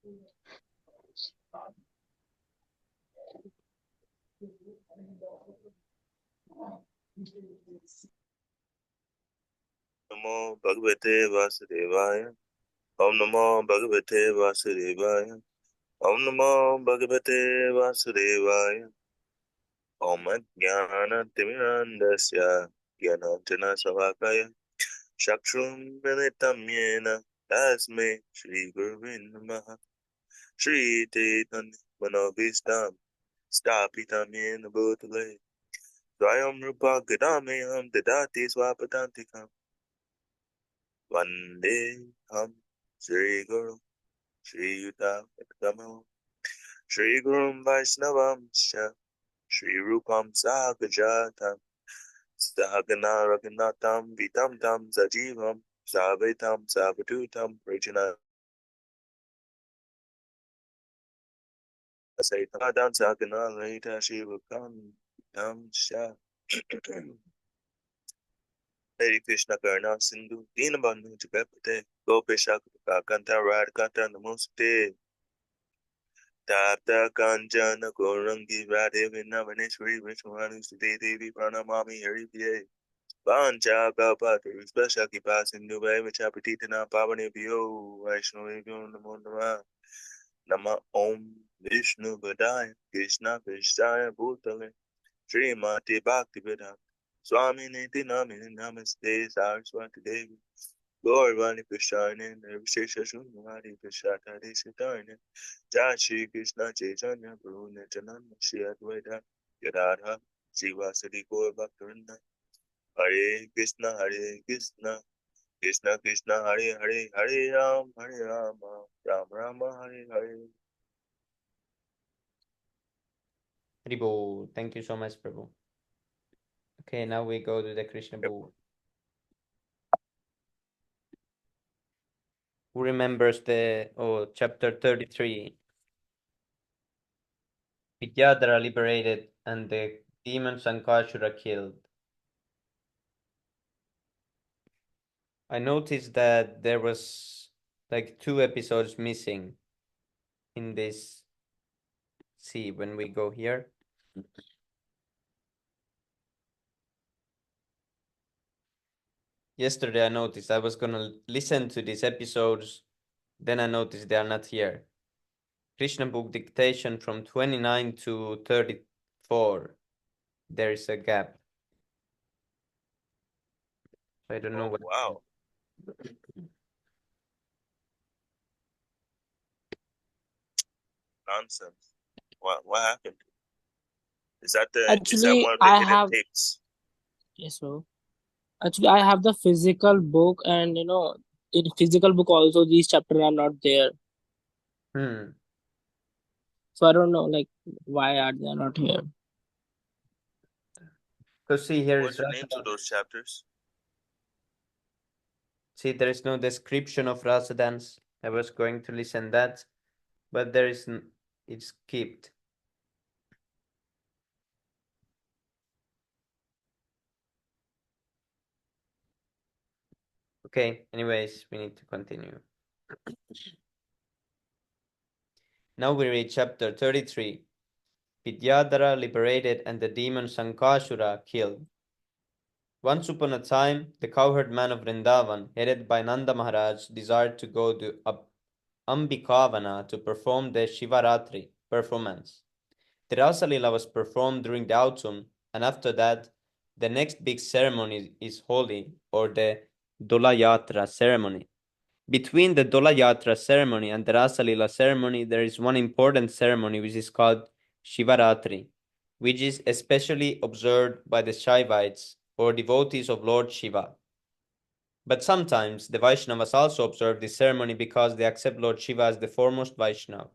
Namo Bhagavate Vasudevaya. Om Namo Bhagavate Vasudevaya. Om Namo Bhagavate Vasudevaya. Om Jnana Timirandasya Jnanantana Savakaya Shakshum Militam Yena Tasme Shri Guruvin Namaha Shri Chaitanya Manobhistam Stapitam Yena Bhutale Swayam Rupa Gadameham Dadati Swapadantikam Vande Ham Shri Guru Shri Yuta Ekdamo Shri Gurum Vaishnavam Shri Rupam Sagajatam Sahagana Raghunatam Vitam Tam Sajivam Savetam Savadutam Prajana Saitadam Sagana Laita Shivakam Tam Sha Hare Krishna Karna Sindhu Dinabandhu Jagapate Gopesha Kanta Radhakanta Namaste Tapta Kanjana Gorangi Radhe Vinavaneswari Vishwanu Sute Devi Pranamami Hari Pancha Kalpata Vishvashaki Pasindu Vaivachapatina Pavane Vyo Vaishnavyo Namo Nama Nama Om Vishnu Vadaya Krishna Krishnaya Bhutale Srimati Bhakti Vedanta Swami Niti Namini Namaste Saraswati Devi Gaurvani Krishna Vishesha Shunmari Krishna Deshitarne Jai Shri Krishna Chaitanya Prabhu Nityananda Shri Advaita Gadadha Srivasadi Gaur Bhaktarinda Hare Krishna Krishna Krishna Hare Hare Hare Rama Ram Rama Hare Hare. Prabhu, thank you so much, Prabhu. Okay, now we go to the Krishna book. Who remembers the chapter 33? Vidyadhara liberated and the demon Sankashura killed. I noticed that there was like 2 episodes missing in this. See, when we go here. Yesterday I noticed I was gonna listen to these episodes, then I noticed they are not here. Krishna book dictation from 29 to 34. There is a gap. I don't know what. Wow. Nonsense. What happened? Is that Actually, one of the I hidden have tapes? yes, bro. Actually, I have the physical book, and in physical book also these chapters are not there. So I don't know, like, why are they not here? Because see, here What's is the names of those chapters? See, there is no description of Rasa dance. I was going to listen that, but there is it's skipped. Okay, anyways, we need to continue. Now we read chapter 33. Vidyadhara liberated and the demon Sankashura killed. Once upon a time, the cowherd man of Vrindavan, headed by Nanda Maharaj, desired to go to Ambikavana to perform the Shivaratri performance. The Rasa Lila was performed during the autumn, and after that, the next big ceremony is Holi, or the Dola Yatra ceremony. Between the Dola Yatra ceremony and the Rasa Lila ceremony, there is one important ceremony which is called Shivaratri, which is especially observed by the Shaivites or devotees of Lord Shiva. But sometimes the Vaishnavas also observe this ceremony because they accept Lord Shiva as the foremost Vaishnava.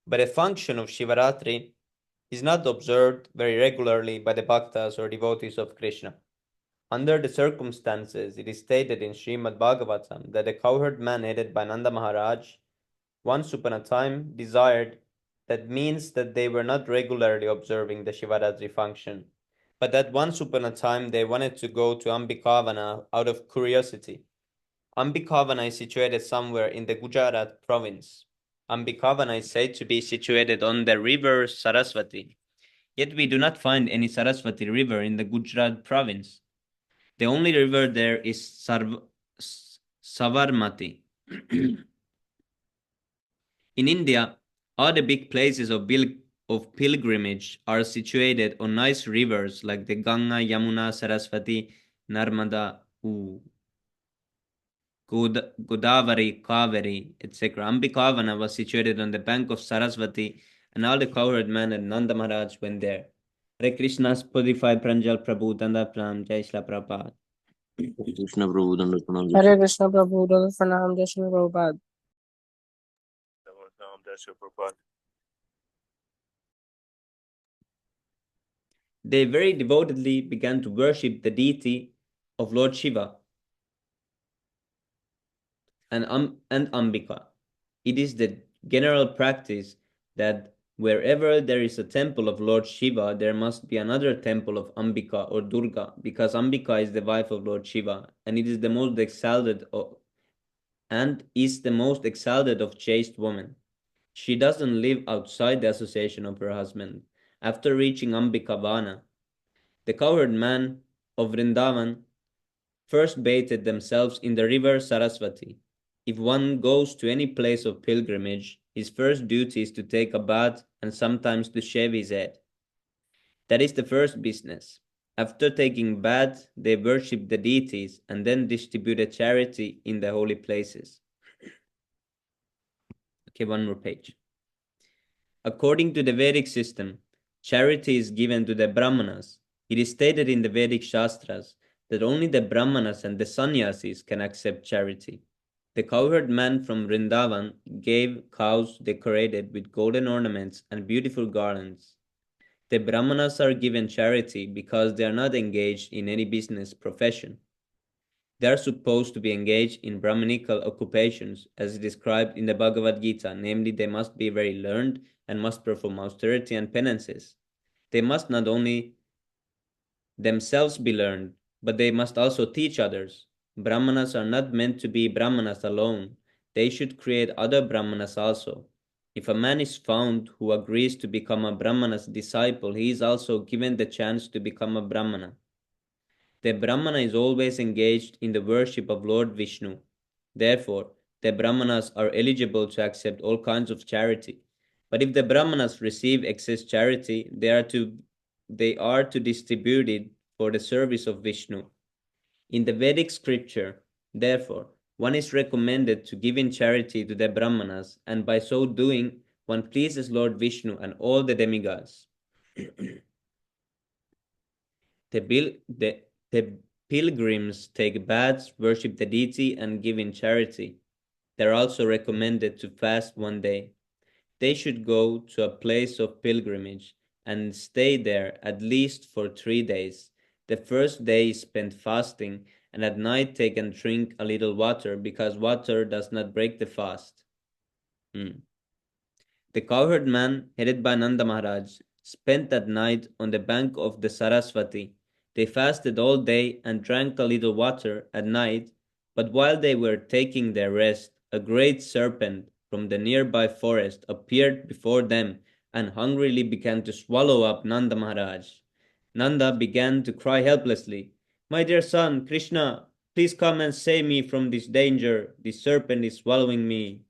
But a function of Shivaratri is not observed very regularly by the bhaktas or devotees of Krishna. Under the circumstances, it is stated in Srimad Bhagavatam that a cowherd man headed by Nanda Maharaj once upon a time desired. That means that they were not regularly observing the Shivaratri function, but that once upon a time they wanted to go to Ambikavana out of curiosity. Ambikavana is situated somewhere in the Gujarat province. Ambikavana is said to be situated on the river Saraswati. Yet we do not find any Saraswati river in the Gujarat province. The only river there is Savarmati. In India, all the big places of pilgrimage are situated on nice rivers like the Ganga, Yamuna, Saraswati, Narmada, Godavari, Kaveri, etc. Ambikavana was situated on the bank of Saraswati, and all the cowherd men and Nanda Maharaj went there. Hare Krishna, Spotify, Pranjal, Prabhu, Danda Pram, Jai Shla Prabhupada. Krishna Prabhu Danda Pranam. Hare Krishna Prabhu, Pranam, Jai Shri Prabhupada. They very devotedly began to worship the deity of Lord Shiva and Ambika. It is the general practice that wherever there is a temple of Lord Shiva, there must be another temple of Ambika or Durga, because Ambika is the wife of Lord Shiva, and it is the most exalted of chaste women. She doesn't live outside the association of her husband. After reaching Ambikavana, the cowherd men of Vrindavan first bathed themselves in the river Saraswati. If one goes to any place of pilgrimage, his first duty is to take a bath and sometimes to shave his head. That is the first business. After taking bath, they worship the deities and then distribute a charity in the holy places. Okay, one more page. According to the Vedic system, charity is given to the Brahmanas. It is stated in the Vedic Shastras that only the Brahmanas and the sannyasis can accept charity. The cowherd man from Vrindavan gave cows decorated with golden ornaments and beautiful garlands. The Brahmanas are given charity because they are not engaged in any business profession. They are supposed to be engaged in Brahmanical occupations as described in the Bhagavad Gita, namely, they must be very learned and must perform austerity and penances. They must not only themselves be learned, but they must also teach others. Brahmanas are not meant to be Brahmanas alone. They should create other Brahmanas also. If a man is found who agrees to become a Brahmana's disciple, he is also given the chance to become a Brahmana. The Brahmana is always engaged in the worship of Lord Vishnu. Therefore, the Brahmanas are eligible to accept all kinds of charity. But if the Brahmanas receive excess charity, they are to distribute it for the service of Vishnu. In the Vedic scripture, therefore, one is recommended to give in charity to the Brahmanas, and by so doing, one pleases Lord Vishnu and all the demigods. The pilgrims take baths, worship the deity, and give in charity. They are also recommended to fast one day. They should go to a place of pilgrimage and stay there at least for 3 days. The first day is spent fasting, and at night they can drink a little water because water does not break the fast. The cowherd man, headed by Nanda Maharaj, spent that night on the bank of the Saraswati. They fasted all day and drank a little water at night, but while they were taking their rest, a great serpent from the nearby forest appeared before them and hungrily began to swallow up Nanda Maharaj. Nanda began to cry helplessly, "My dear son, Krishna, please come and save me from this danger. This serpent is swallowing me."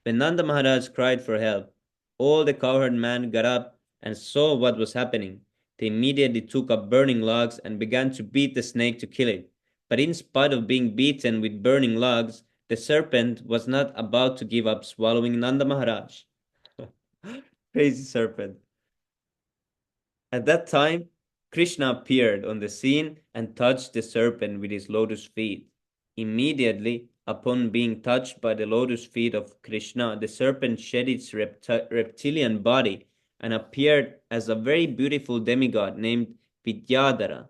When Nanda Maharaj cried for help, all the cowherd men got up and saw what was happening. They immediately took up burning logs and began to beat the snake to kill it. But in spite of being beaten with burning logs, the serpent was not about to give up swallowing Nanda Maharaj. Crazy serpent. At that time, Krishna appeared on the scene and touched the serpent with his lotus feet. Immediately, upon being touched by the lotus feet of Krishna, the serpent shed its reptilian body and appeared as a very beautiful demigod named Vidyadhara.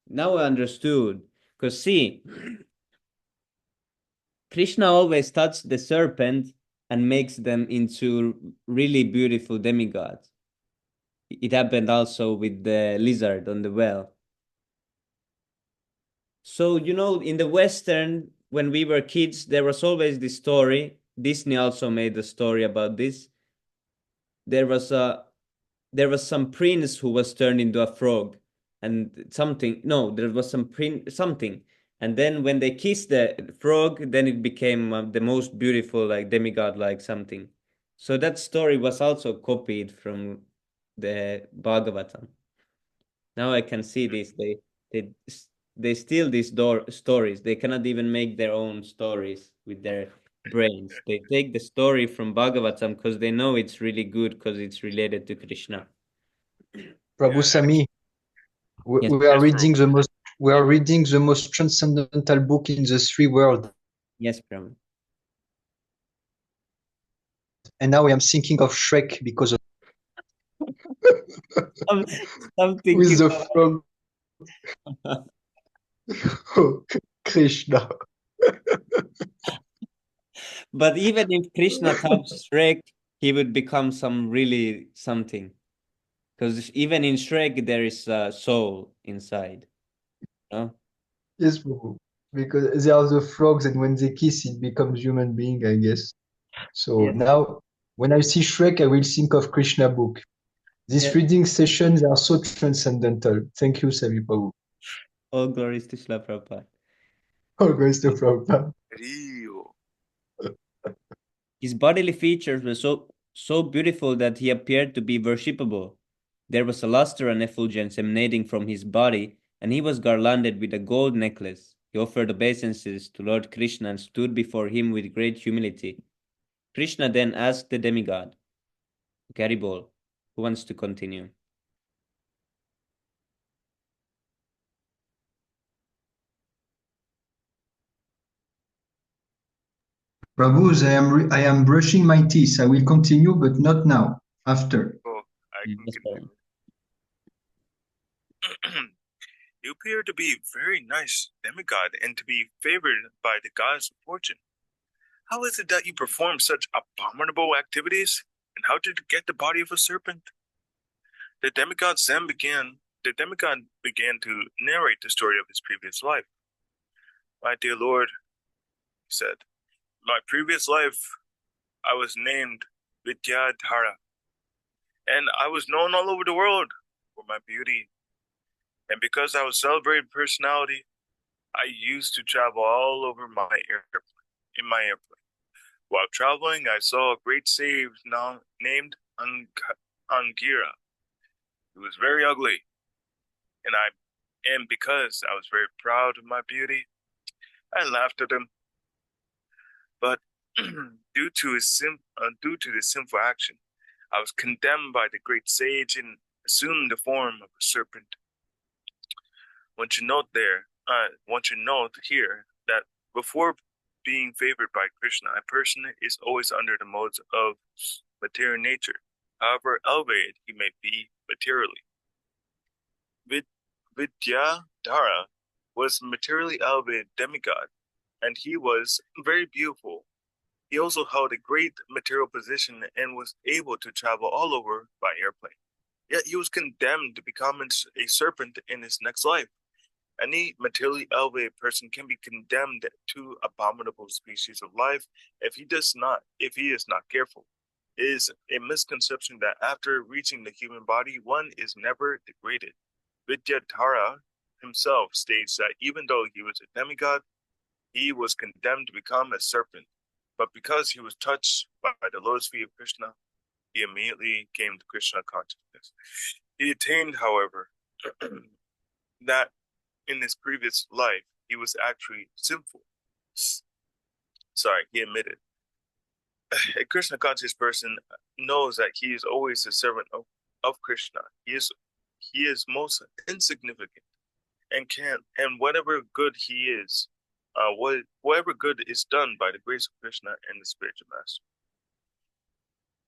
Now I understood. Because see, Krishna always touches the serpent and makes them into really beautiful demigods. It happened also with the lizard on the well. So, in the Western, when we were kids, there was always this story. Disney also made a story about this. There was some prince who was turned into a frog, and something. No, there was some prince something, and then when they kissed the frog, then it became the most beautiful, like demigod, like something. So that story was also copied from the Bhagavatam. Now I can see this. They they steal these stories. They cannot even make their own stories with their brains. They take the story from Bhagavatam because they know it's really good because it's related to Krishna. Prabhu Yeah, Sami, Yes. we are yes, reading the most transcendental book in the three worlds, Yes, Brahman. and now I am thinking of Shrek because of I'm with thinking. the frog. Oh, Krishna. But even if Krishna touched Shrek, he would become some really something. Because even in Shrek, there is a soul inside. No? Yes, Prabhu. Because they are the frogs, and when they kiss, it becomes human being, I guess. So Yes. now, when I see Shrek, I will think of Krishna book. These Yes. reading sessions are so transcendental. Thank you, Sami Prabhu. All glories to Srila Prabhupada. Always the Prabhupada. Rio. His bodily features were so beautiful that he appeared to be worshipable. There was a luster and effulgence emanating from his body, and he was garlanded with a gold necklace. He offered obeisances to Lord Krishna and stood before him with great humility. Krishna then asked the demigod, Garibol, who wants to continue? Prabhu, I am brushing my teeth. I will continue, but not now. After. Oh, I can Yes, Baron. continue. You appear to be very nice demigod and to be favored by the gods of fortune. How is it that you perform such abominable activities? And how did you get the body of a serpent? The demigod began to narrate the story of his previous life. My dear lord, he said, my previous life I was named Vidyadhara, and I was known all over the world for my beauty. And because I was a celebrated personality, I used to travel all over in my airplane. While traveling, I saw a great sage named Angira. He was very ugly, and because I was very proud of my beauty, I laughed at him. But due to this sinful action, I was condemned by the great sage and assumed the form of a serpent. Want you note here that before being favored by Krishna, a person is always under the modes of material nature, however elevated he may be materially. Vidyadhara was a materially elevated demigod, and he was very beautiful. He also held a great material position and was able to travel all over by airplane. Yet he was condemned to become a serpent in his next life. Any materially elevated person can be condemned to abominable species of life if he is not careful. It is a misconception that after reaching the human body, one is never degraded. Vidyadhara himself states that even though he was a demigod, he was condemned to become a serpent. But because he was touched by the lotus feet of Krishna, he immediately came to Krishna consciousness. He attained, however, that in his previous life, he was actually sinful. Sorry, he admitted. A Krishna conscious person knows that he is always a servant of Krishna. He is most insignificant and whatever good he is, whatever good is done by the grace of Krishna and the spiritual master.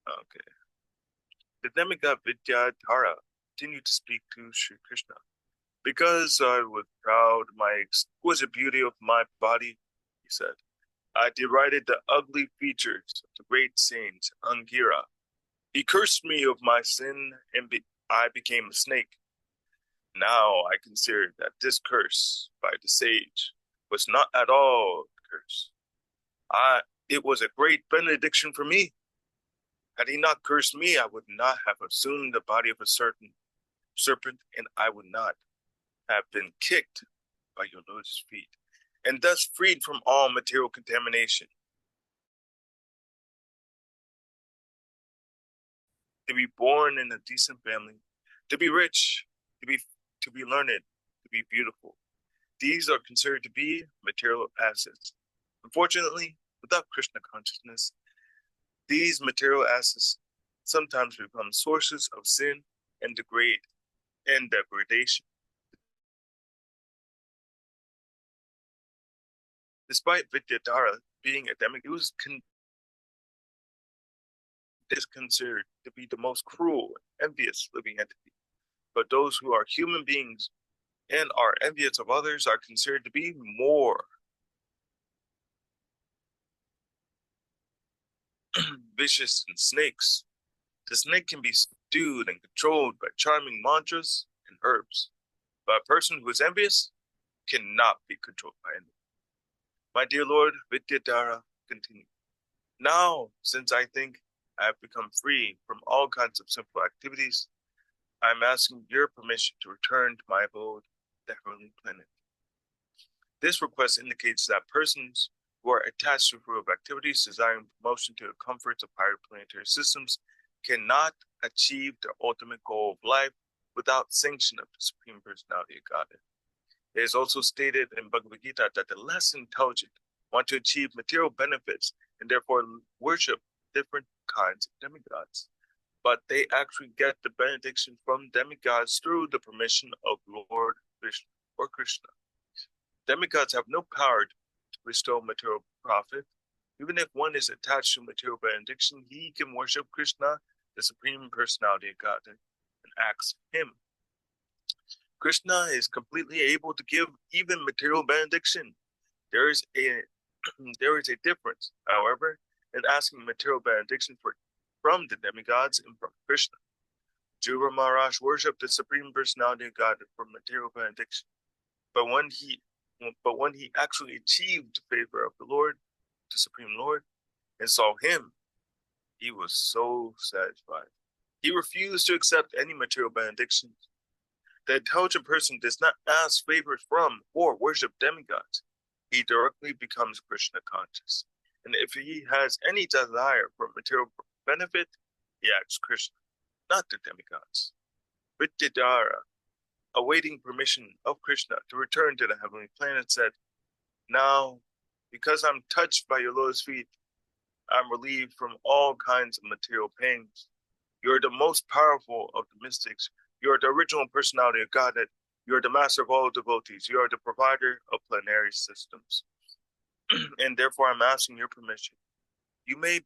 Okay. The demigod Vidyadhara continued to speak to Sri Krishna. Because I was proud of my exquisite beauty of my body, he said, I derided the ugly features of the great saint Angira. He cursed me of my sin, and I became a snake. Now I consider that this curse by the sage was not at all a curse. It was a great benediction for me. Had he not cursed me, I would not have assumed the body of a certain serpent, and I would not have been kicked by your Lord's feet, and thus freed from all material contamination. To be born in a decent family, to be rich, to be learned, to be beautiful. These are considered to be material assets. Unfortunately, without Krishna consciousness, these material assets sometimes become sources of sin and degradation. Despite Vidyadhara being a demigod, he was considered to be the most cruel and envious living entity. But those who are human beings and are envious of others are considered to be more vicious than snakes. The snake can be subdued and controlled by charming mantras and herbs, but a person who is envious cannot be controlled by anyone. My dear Lord, Vidyadhara continued. Now, since I think I have become free from all kinds of sinful activities, I am asking your permission to return to my abode, the heavenly planet. This request indicates that persons who are attached to fruitive activities desiring promotion to the comforts of higher planetary systems cannot achieve their ultimate goal of life without sanction of the Supreme Personality of Godhead. It is also stated in Bhagavad Gita that the less intelligent want to achieve material benefits and therefore worship different kinds of demigods. But they actually get the benediction from demigods through the permission of Lord Vishnu or Krishna. Demigods have no power to bestow material profit. Even if one is attached to material benediction, he can worship Krishna, the Supreme Personality of Godhead, and ask him. Krishna is completely able to give even material benediction. There is a difference, however, in asking material benediction from the demigods and from Krishna. Dhruva Maharaj worshipped the Supreme Personality of God for material benediction. But when he actually achieved the favor of the Lord, the Supreme Lord, and saw him, he was so satisfied. He refused to accept any material benedictions. The intelligent person does not ask favors from or worship demigods. He directly becomes Krishna conscious. And if he has any desire for material benefit, he asks Krishna, not the demigods. Vidyadhara, awaiting permission of Krishna to return to the heavenly planet, said, now, because I'm touched by your lotus feet, I'm relieved from all kinds of material pains. You're the most powerful of the mystics. You're the original personality of Godhead. You're the master of all devotees. You are the provider of planetary systems. And therefore, I'm asking your permission. You may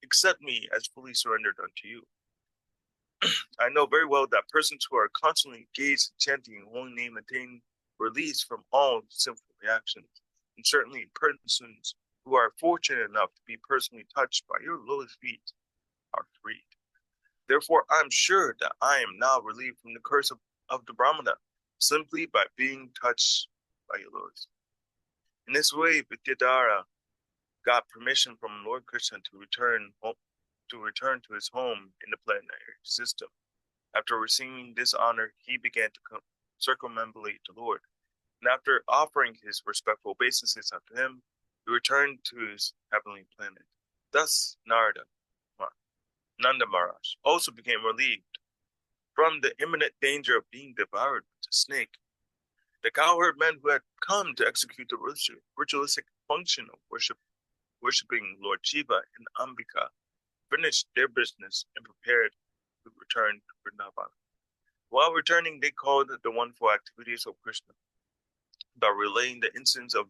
accept me as fully surrendered unto you. I know very well that persons who are constantly engaged in chanting your holy name attain release from all sinful reactions, and certainly persons who are fortunate enough to be personally touched by your lotus feet are freed. Therefore, I'm sure that I am now relieved from the curse of the Brahmana simply by being touched by your lotus. In this way, Vidyadhara got permission from Lord Krishna to return to his home in the planetary system. After receiving this honor, he began to circumambulate the Lord. And after offering his respectful obeisances unto him, he returned to his heavenly planet. Thus, Nanda Maharaj also became relieved from the imminent danger of being devoured by a snake. The cowherd men who had come to execute the ritualistic function of worshipping Lord Shiva and Ambika finished their business and prepared to return to Vrindavan. While returning, they called the wonderful activities of Krishna. By relaying the incidents of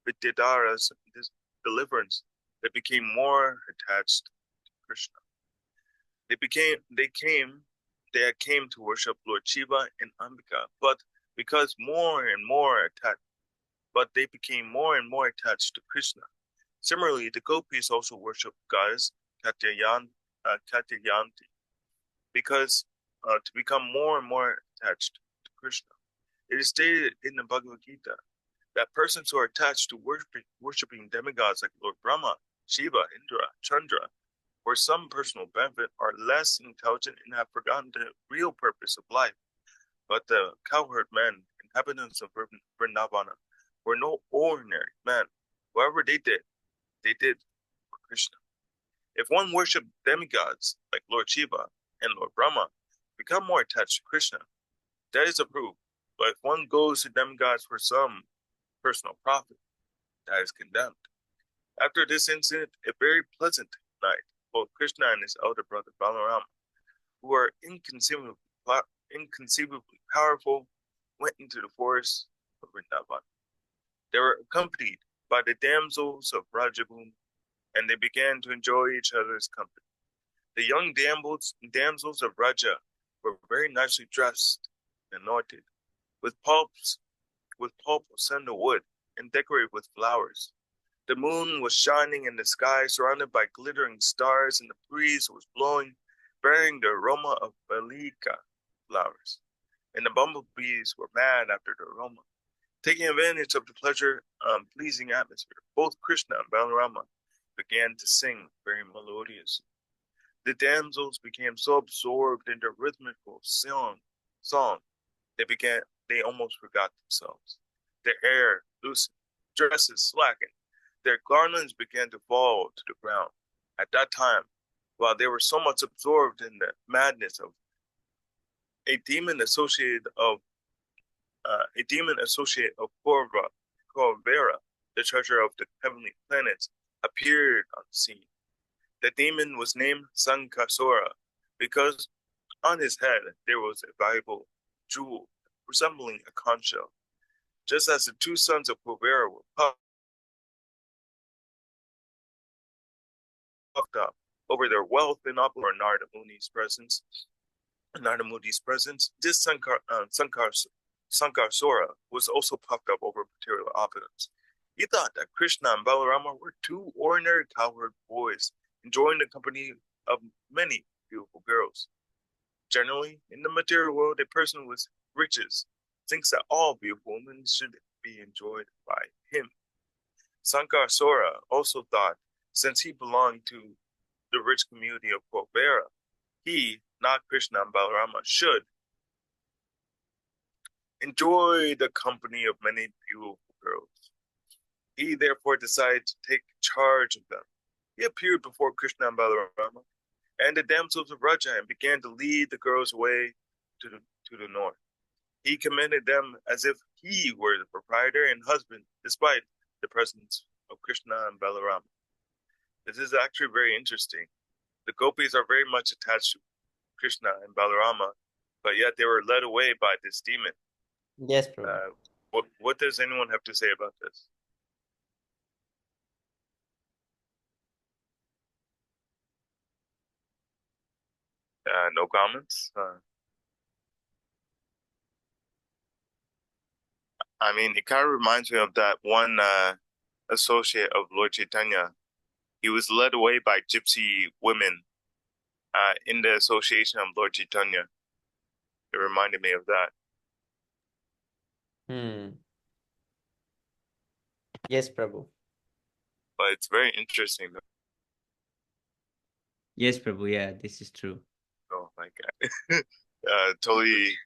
Vidyadhara's deliverance, they became more attached to Krishna. They came to worship Lord Shiva and Ambika, but they became more and more attached to Krishna. Similarly, the gopis also worship goddess Katyayanti, because to become more and more attached to Krishna. It is stated in the Bhagavad Gita that persons who are attached to worshiping demigods like Lord Brahma, Shiva, Indra, Chandra, for some personal benefit are less intelligent and have forgotten the real purpose of life. But the cowherd men, inhabitants of Vrindavana, were no ordinary men. Whatever they did for Krishna. If one worshipped demigods like Lord Shiva and Lord Brahma, become more attached to Krishna, that is approved. But if one goes to demigods for some personal profit, that is condemned. After this incident, a very pleasant night, both Krishna and his elder brother Balarama, who are inconceivably powerful, went into the forest of Vrindavan. They were accompanied by the damsels of Rajabhumi, and they began to enjoy each other's company. The young damsels of Raja were very nicely dressed and anointed, with pulp of sandalwood and decorated with flowers. The moon was shining in the sky, surrounded by glittering stars, and the breeze was blowing, bearing the aroma of balika flowers. And the bumblebees were mad after the aroma. Taking advantage of the pleasing atmosphere, both Krishna and Balarama began to sing very melodiously. The damsels became so absorbed in their rhythmical song, they almost forgot themselves. Their hair loosened, dresses slackened, their garlands began to fall to the ground. At that time, while they were so much absorbed in the madness of a demon associate of Corvera, the treasure of the heavenly planets, appeared on the scene. The demon was named Sankasura because on his head there was a valuable jewel resembling a conch shell. Just as the two sons of Corvera were puffed up over their wealth and opulence in Narada Muni's presence, this Sankarsura was also puffed up over material opulence. He thought that Krishna and Balarama were two ordinary cowherd boys enjoying the company of many beautiful girls. Generally, in the material world, a person with riches thinks that all beautiful women should be enjoyed by him. Sankarsura also thought, since he belonged to the rich community of Corvera, he, not Krishna and Balarama, should enjoy the company of many beautiful girls. He therefore decided to take charge of them. He appeared before Krishna and Balarama and the damsels of Raja and began to lead the girls away to the north. He commanded them as if he were the proprietor and husband, despite the presence of Krishna and Balarama. This is actually very interesting. The gopis are very much attached to Krishna and Balarama, but yet they were led away by this demon. Yes, Prabhu. What does anyone have to say about this? No comments? I mean, it kind of reminds me of that one associate of Lord Chaitanya. He was led away by gypsy women in the association of Lord Chaitanya. It reminded me of that. Yes, Prabhu. But it's very interesting, though. Yes, Prabhu. Yeah, this is true. Oh, my God. Totally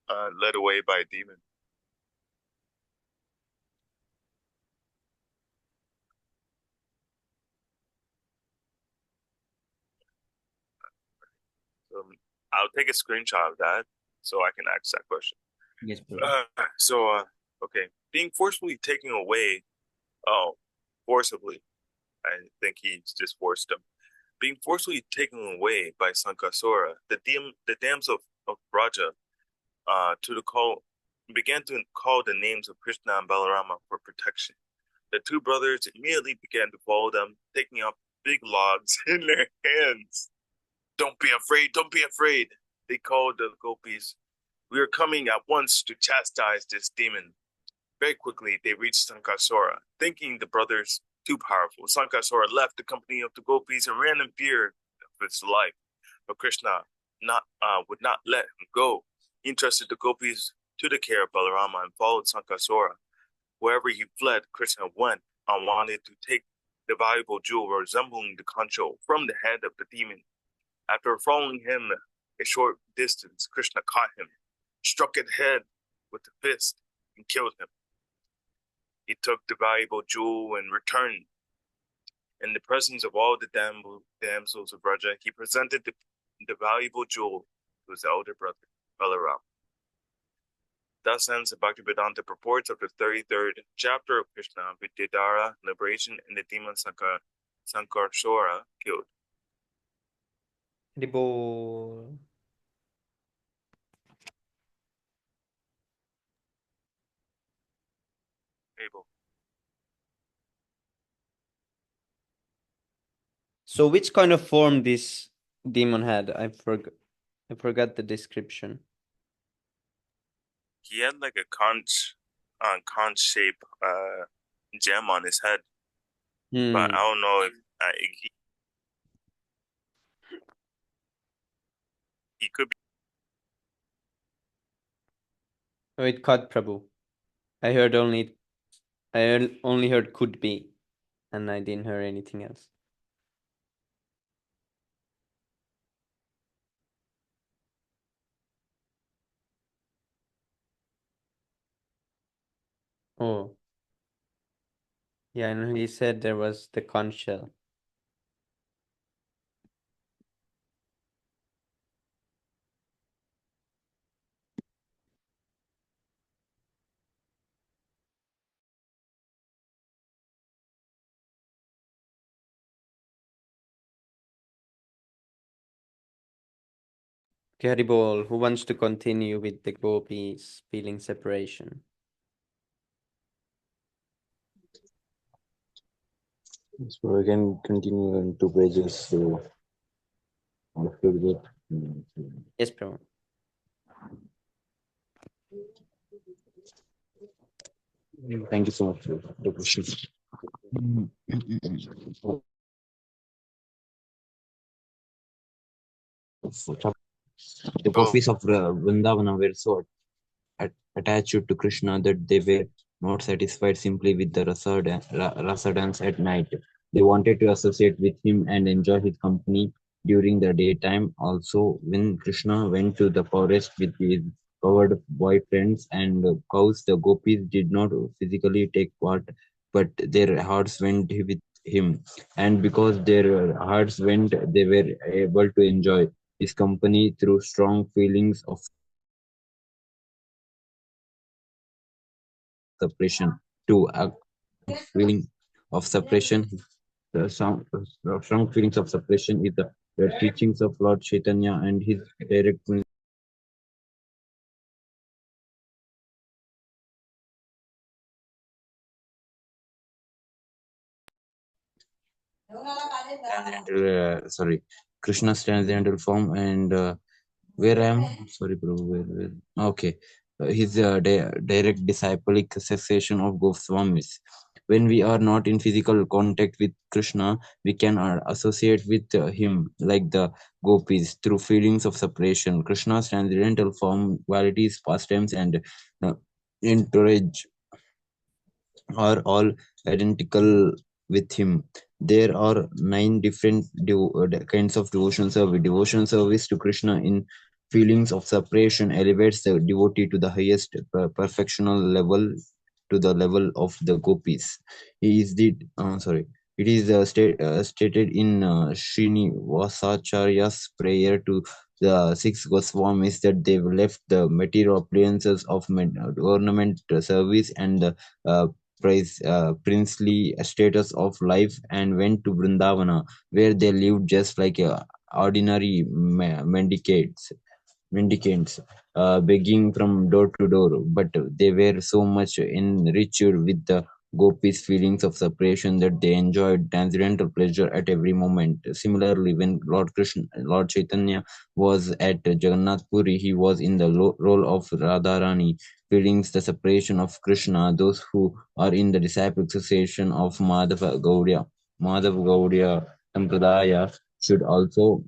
led away by a demon. I'll take a screenshot of that so I can ask that question. Yes, Prabhu. Okay. Being forcefully taken away, forcibly, I think he just forced them. Being forcibly taken away by Sankasura, the damsel of Raja, began to call the names of Krishna and Balarama for protection. The two brothers immediately began to follow them, taking up big logs in their hands. Don't be afraid, don't be afraid, they called the gopis. We are coming at once to chastise this demon. Very quickly, they reached Sankasura. Thinking the brothers too powerful, Sankasura left the company of the gopis and ran in fear of his life. But Krishna would not let him go. He entrusted the gopis to the care of Balarama and followed Sankasura. Wherever he fled, Krishna went and wanted to take the valuable jewel resembling the concho from the head of the demon. After following him a short distance, Krishna caught him, struck his head with a fist, and killed him. He took the valuable jewel and returned. In the presence of all the damsels of Braja, he presented the valuable jewel to his elder brother, Balaram. Thus ends the Bhaktivedanta purports of the 33rd chapter of Krishna, Vidyadhara, liberation, and the demon Sankarsura killed. Haribol. Abel. So which kind of form this demon had? I forgot the description. He had like a conch shape gem on his head, but I don't know if he could be. Oh, it cut Prabhu. I only heard could be, and I didn't hear anything else. Oh. Yeah, and he said there was the conch shell. Okay, Haribol, who wants to continue with the gopis feeling separation? So I can continue in 2 pages. So after that, Yes, Prabhu. thank you so much for the question. The gopis of Vrindavana were so attached to Krishna that they were not satisfied simply with the rasa dance at night. They wanted to associate with him and enjoy his company during the daytime. Also, when Krishna went to the forest with his covered boyfriends and cows, the gopis did not physically take part, but their hearts went with him. And because their hearts went, they were able to enjoy his company through strong feelings of suppression to a feeling of suppression. Strong feelings of suppression is the teachings of Lord Chaitanya and his direct Krishna's transcendental form and where I am sorry, bro. Where? Okay, his direct disciplic succession of Goswamis. When we are not in physical contact with Krishna, we can associate with him like the gopis through feelings of separation. Krishna's transcendental form, qualities, pastimes, and entourage are all identical with him. There are 9 different kinds of devotion service. Devotion service to Krishna in feelings of separation elevates the devotee to the highest perfectional level, to the level of the gopis. He is the sorry. It is stated in Srinivasacharya's prayer to the 6 Goswamis that they left the material appliances of government service and the princely status of life and went to Vrindavana, where they lived just like ordinary mendicants, begging from door to door, but they were so much enriched with the gopis' feelings of separation that they enjoyed transcendental pleasure at every moment. Similarly, when Lord Chaitanya was at Jagannath Puri, he was in the role of Radharani, feelings the separation of Krishna. Those who are in the disciple association of Madhava Gaudiya Sampradaya should also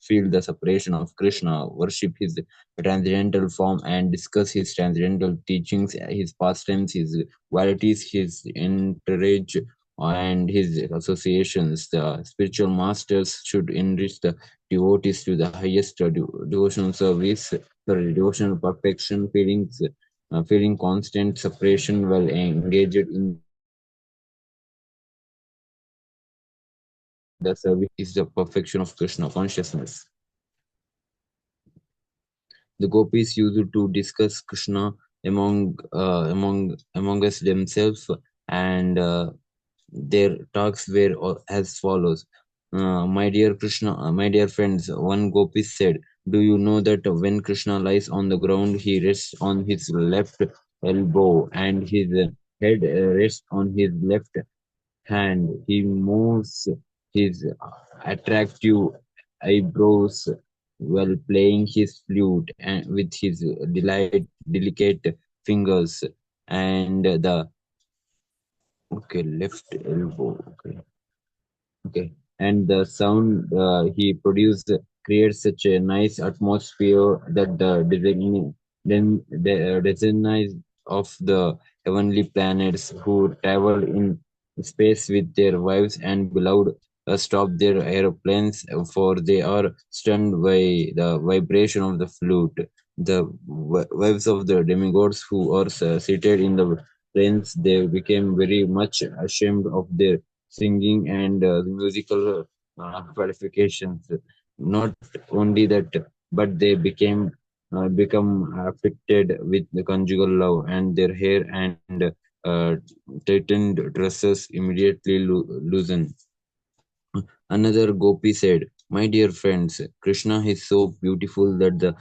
feel the separation of Krishna, worship his transcendental form, and discuss his transcendental teachings, his pastimes, his qualities, his entourage, and his associations. The spiritual masters should enrich the devotees to the highest devotional service, devotional perfection, feeling constant separation while engaged in the service is the perfection of Krishna consciousness. The gopis used to discuss Krishna among us themselves, and their talks were as follows. My dear Krishna, my dear friends, one gopi said, "Do you know that when Krishna lies on the ground, he rests on his left elbow, and his head rests on his left hand. He moves his attractive eyebrows while playing his flute and with his delicate fingers and the left elbow. Okay, and the sound he produced creates such a nice atmosphere that the designs of the heavenly planets who travel in space with their wives and beloved stop their aeroplanes, for they are stunned by the vibration of the flute. The wives of the demigods who are seated in the planes, they became very much ashamed of their singing and musical qualifications. Not only that, but they become afflicted with the conjugal love, and their hair and tightened dresses immediately loosen. Another gopi said, "My dear friends, Krishna is so beautiful that the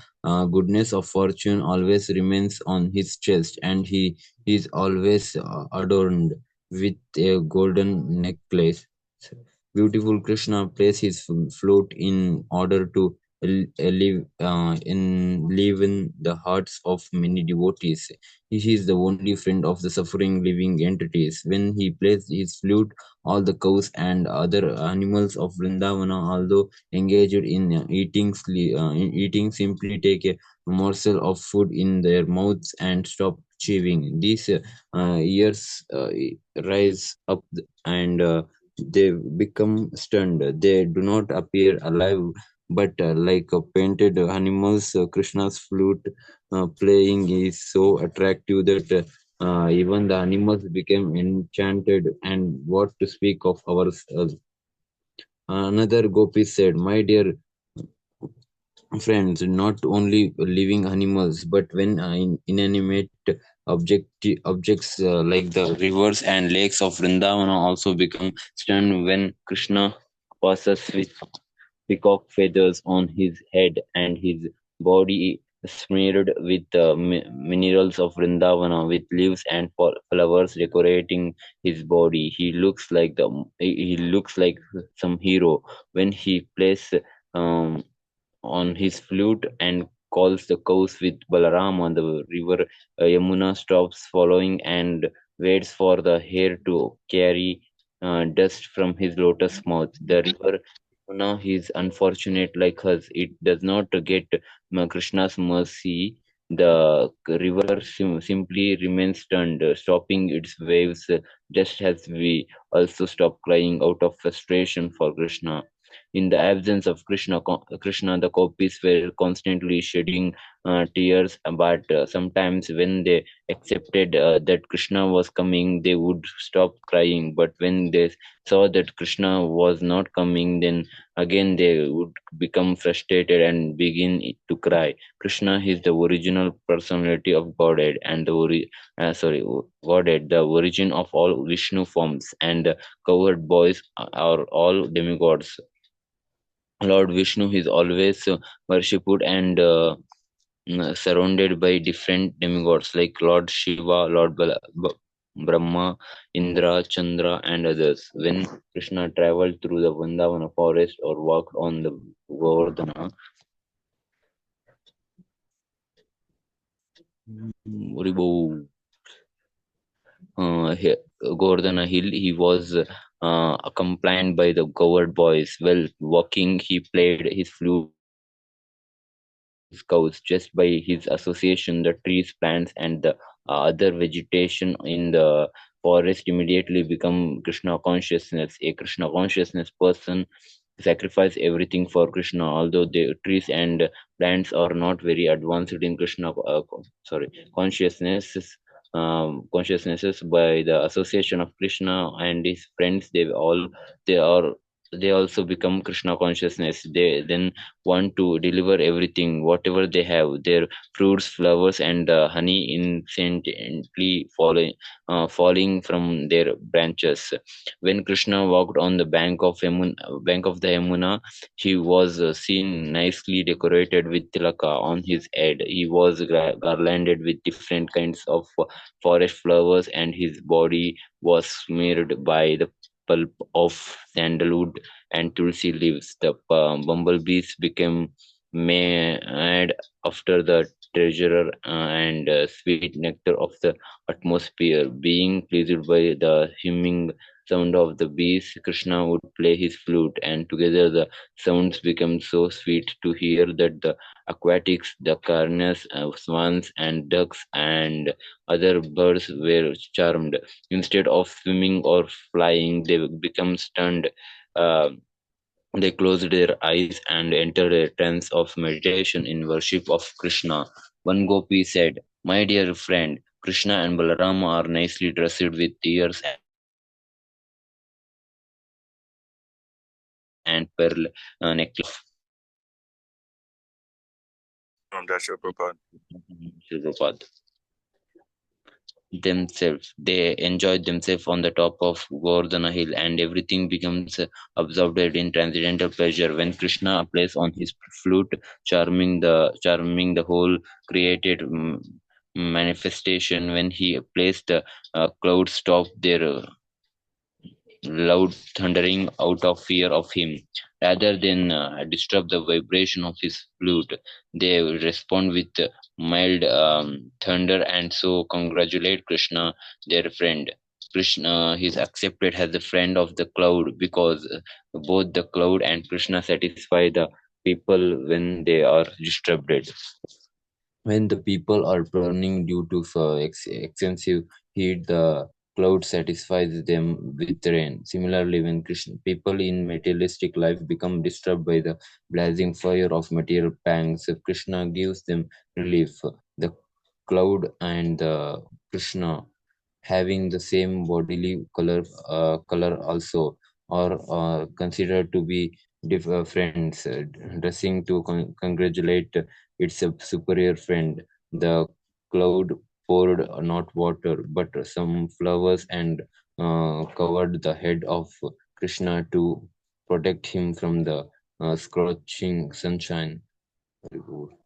goodness of fortune always remains on his chest, and he is always adorned with a golden necklace. Beautiful Krishna plays his flute in order to live in the hearts of many devotees. He is the only friend of the suffering living entities. When he plays his flute, all the cows and other animals of Vrindavana, although engaged in eating, simply take a morsel of food in their mouths and stop chewing. These ears rise up and they become stunned. They do not appear alive, but like painted animals. Krishna's flute playing is so attractive that even the animals became enchanted, and what to speak of ourselves. Another gopi said, "My dear friends, not only living animals, but when inanimate objects like the rivers and lakes of Vrindavana also become stunned when Krishna passes with peacock feathers on his head and his body smeared with minerals of Vrindavana, with leaves and flowers decorating his body. He looks like some hero when he plays um, on his flute and calls the cows with Balaram on the river. Yamuna stops following and waits for the hare to carry dust from his lotus mouth. The river Yamuna is unfortunate like us. It does not get Krishna's mercy. The river simply remains stunned, stopping its waves, just as we also stop crying out of frustration for Krishna. In the absence of Krishna, the gopis were constantly shedding tears, but sometimes when they accepted that Krishna was coming, they would stop crying. But when they saw that Krishna was not coming, then again they would become frustrated and begin to cry. Krishna is the original personality of Godhead and Godhead, the origin of all Vishnu forms, and the covered boys are all demigods. Lord Vishnu is always worshipped and surrounded by different demigods like Lord Shiva, Brahma, Indra, Chandra, and others. When Krishna traveled through the Vrindavana forest or walked on the Govardhana, Haribo, Govardhana hill, he was accompanied by the cowherd boys. While walking, he played his flute to his cows. Just by his association, the trees, plants, and the other vegetation in the forest immediately become Krishna consciousness. A Krishna consciousness person sacrifice everything for Krishna. Although the trees and plants are not very advanced in Krishna, consciousness. Consciousnesses by the association of Krishna and his friends, they are they also become Krishna consciousness. They then want to deliver everything, whatever they have, their fruits, flowers, and honey incessantly falling from their branches. When Krishna walked on the bank of the Yamuna, he was seen nicely decorated with tilaka on his head. He was garlanded with different kinds of forest flowers, and his body was smeared by the pulp of sandalwood and tulsi leaves. The bumblebees became mad after the treasure and sweet nectar of the atmosphere. Being pleased by the humming sound of the bees, Krishna would play his flute, and together the sounds became so sweet to hear that the aquatics, the carnets, swans, and ducks, and other birds were charmed. Instead of swimming or flying, they become stunned. Uh, they closed their eyes and entered a trance of meditation in worship of Krishna. One gopi said, "My dear friend, Krishna and Balarama are nicely dressed with ears and pearl necklaces Dasha Prabhupada. of themselves. They enjoyed themselves on the top of Govardhana hill, and everything becomes absorbed in transcendental pleasure. When Krishna plays on his flute, charming the whole created manifestation. When he plays, the clouds stop their loud thundering out of fear of him. Rather than disturb the vibration of his flute, they respond with mild thunder and so congratulate Krishna, their friend. Krishna is accepted as the friend of the cloud because both the cloud and Krishna satisfy the people when they are disturbed. When the people are burning due to excessive heat, the cloud satisfies them with rain. Similarly, when people in materialistic life become disturbed by the blazing fire of material pangs, Krishna gives them relief. The cloud and the Krishna having the same bodily color also are considered to be friends, dressing to congratulate its superior friend. The cloud poured not water but some flowers and covered the head of Krishna to protect him from the scorching sunshine.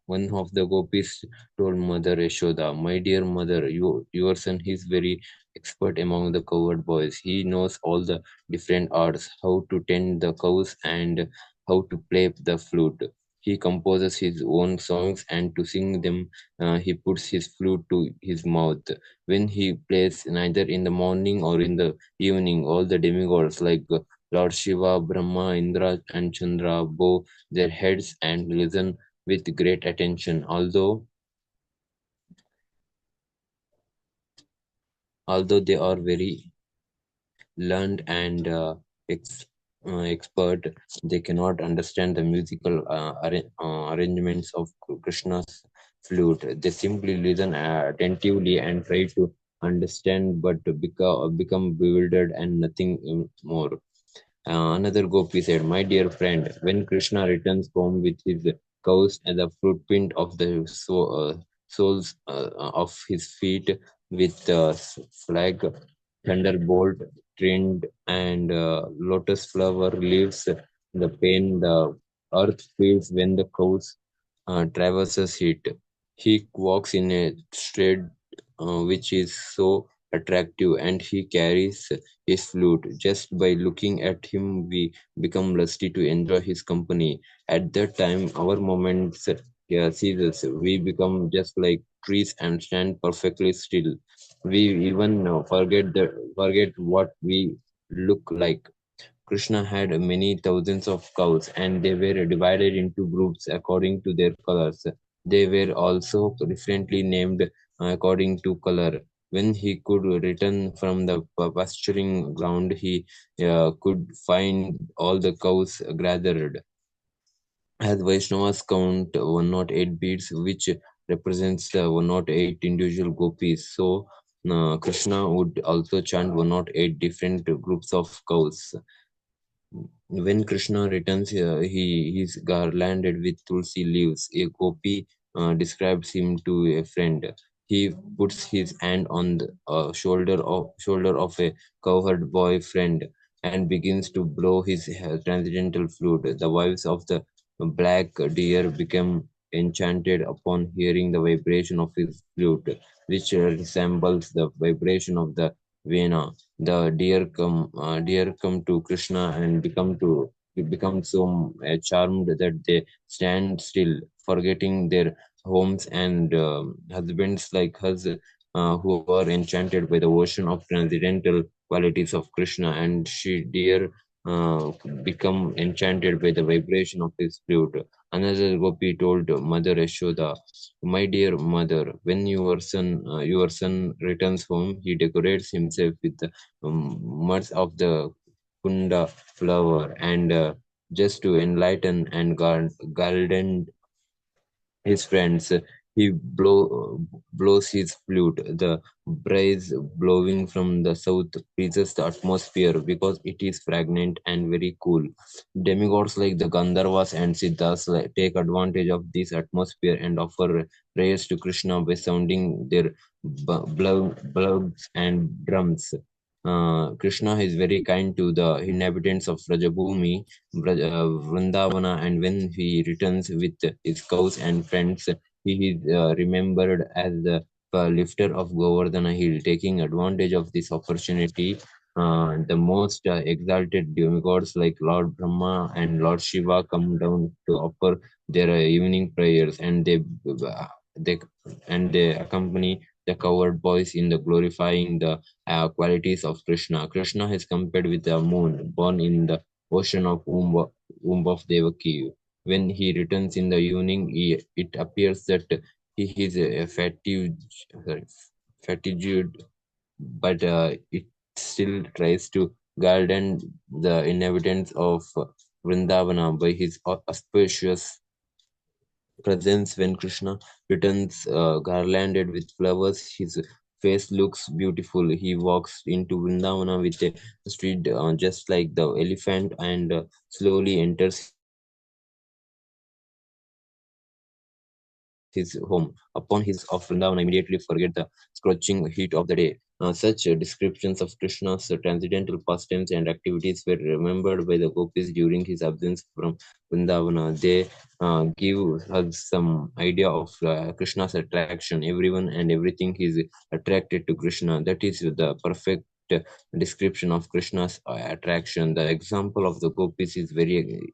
One of the gopis told Mother Yashoda, "My dear mother, your son is very expert among the cowherd boys. He knows all the different arts, how to tend the cows and how to play the flute. He composes his own songs, and to sing them, he puts his flute to his mouth. When he plays, neither in the morning or in the evening, all the demigods like Lord Shiva, Brahma, Indra, and Chandra bow their heads and listen with great attention. Although they are very learned and expert, they cannot understand the musical arrangements of Krishna's flute. They simply listen attentively and try to understand, but become bewildered and nothing more. Another gopi said, "My dear friend, when Krishna returns home with his cows and the footprint of the soles of his feet with flag, thunderbolt, trimmed, and lotus flower leaves the pain the earth feels when the cows traverses it. He walks in a straight which is so attractive, and he carries his flute. Just by looking at him, we become lusty to enjoy his company. At that time, our moments ceases. We become just like trees and stand perfectly still. We even forget what we look like. Krishna had many thousands of cows, and they were divided into groups according to their colors. They were also differently named according to color. When he could return from the pasturing ground, he could find all the cows gathered. As Vaishnavas count 108 beads, which represents the 108 individual gopis, so Krishna would also chant 108 different groups of cows. When Krishna returns, he is garlanded with tulsi leaves. A gopi describes him to a friend. He puts his hand on the shoulder of a cowherd boy friend and begins to blow his transcendental flute. The wives of the black deer become enchanted upon hearing the vibration of his flute, which resembles the vibration of the veena. The deer come to Krishna and become so charmed that they stand still, forgetting their homes and husbands like us, who are enchanted by the ocean of transcendental qualities of Krishna, and she deer become enchanted by the vibration of his flute. Another gopi told Mother Yashoda, "My dear mother, when your son returns home, he decorates himself with the muds of the kunda flower, and just to enlighten and garland his friends, he blows his flute. The breeze blowing from the south freezes the atmosphere because it is fragrant and very cool. Demigods like the Gandharvas and Siddhas take advantage of this atmosphere and offer prayers to Krishna by sounding their blows and drums. Krishna is very kind to the inhabitants of Rajabhumi, Vrindavana, and when he returns with his cows and friends, he is remembered as the lifter of Govardhana hill. Taking advantage of this opportunity, the most exalted demigods like Lord Brahma and Lord Shiva come down to offer their evening prayers, and they they accompany the cowherd boys in the glorifying the qualities of Krishna. Krishna is compared with the moon born in the ocean of womb of Devaki. When he returns in the evening, it appears that he is sorry, fatigued, but it still tries to guard the inhabitants of Vrindavana by his auspicious presence. When Krishna returns garlanded with flowers, his face looks beautiful. He walks into Vrindavana with a street just like the elephant and slowly enters his home. Upon his of Vrindavana, immediately forget the scorching heat of the day. Such descriptions of Krishna's transcendental pastimes and activities were remembered by the gopis during his absence from Vrindavana. They give us some idea of Krishna's attraction. Everyone and everything is attracted to Krishna. That is the perfect description of Krishna's attraction. The example of the gopis is very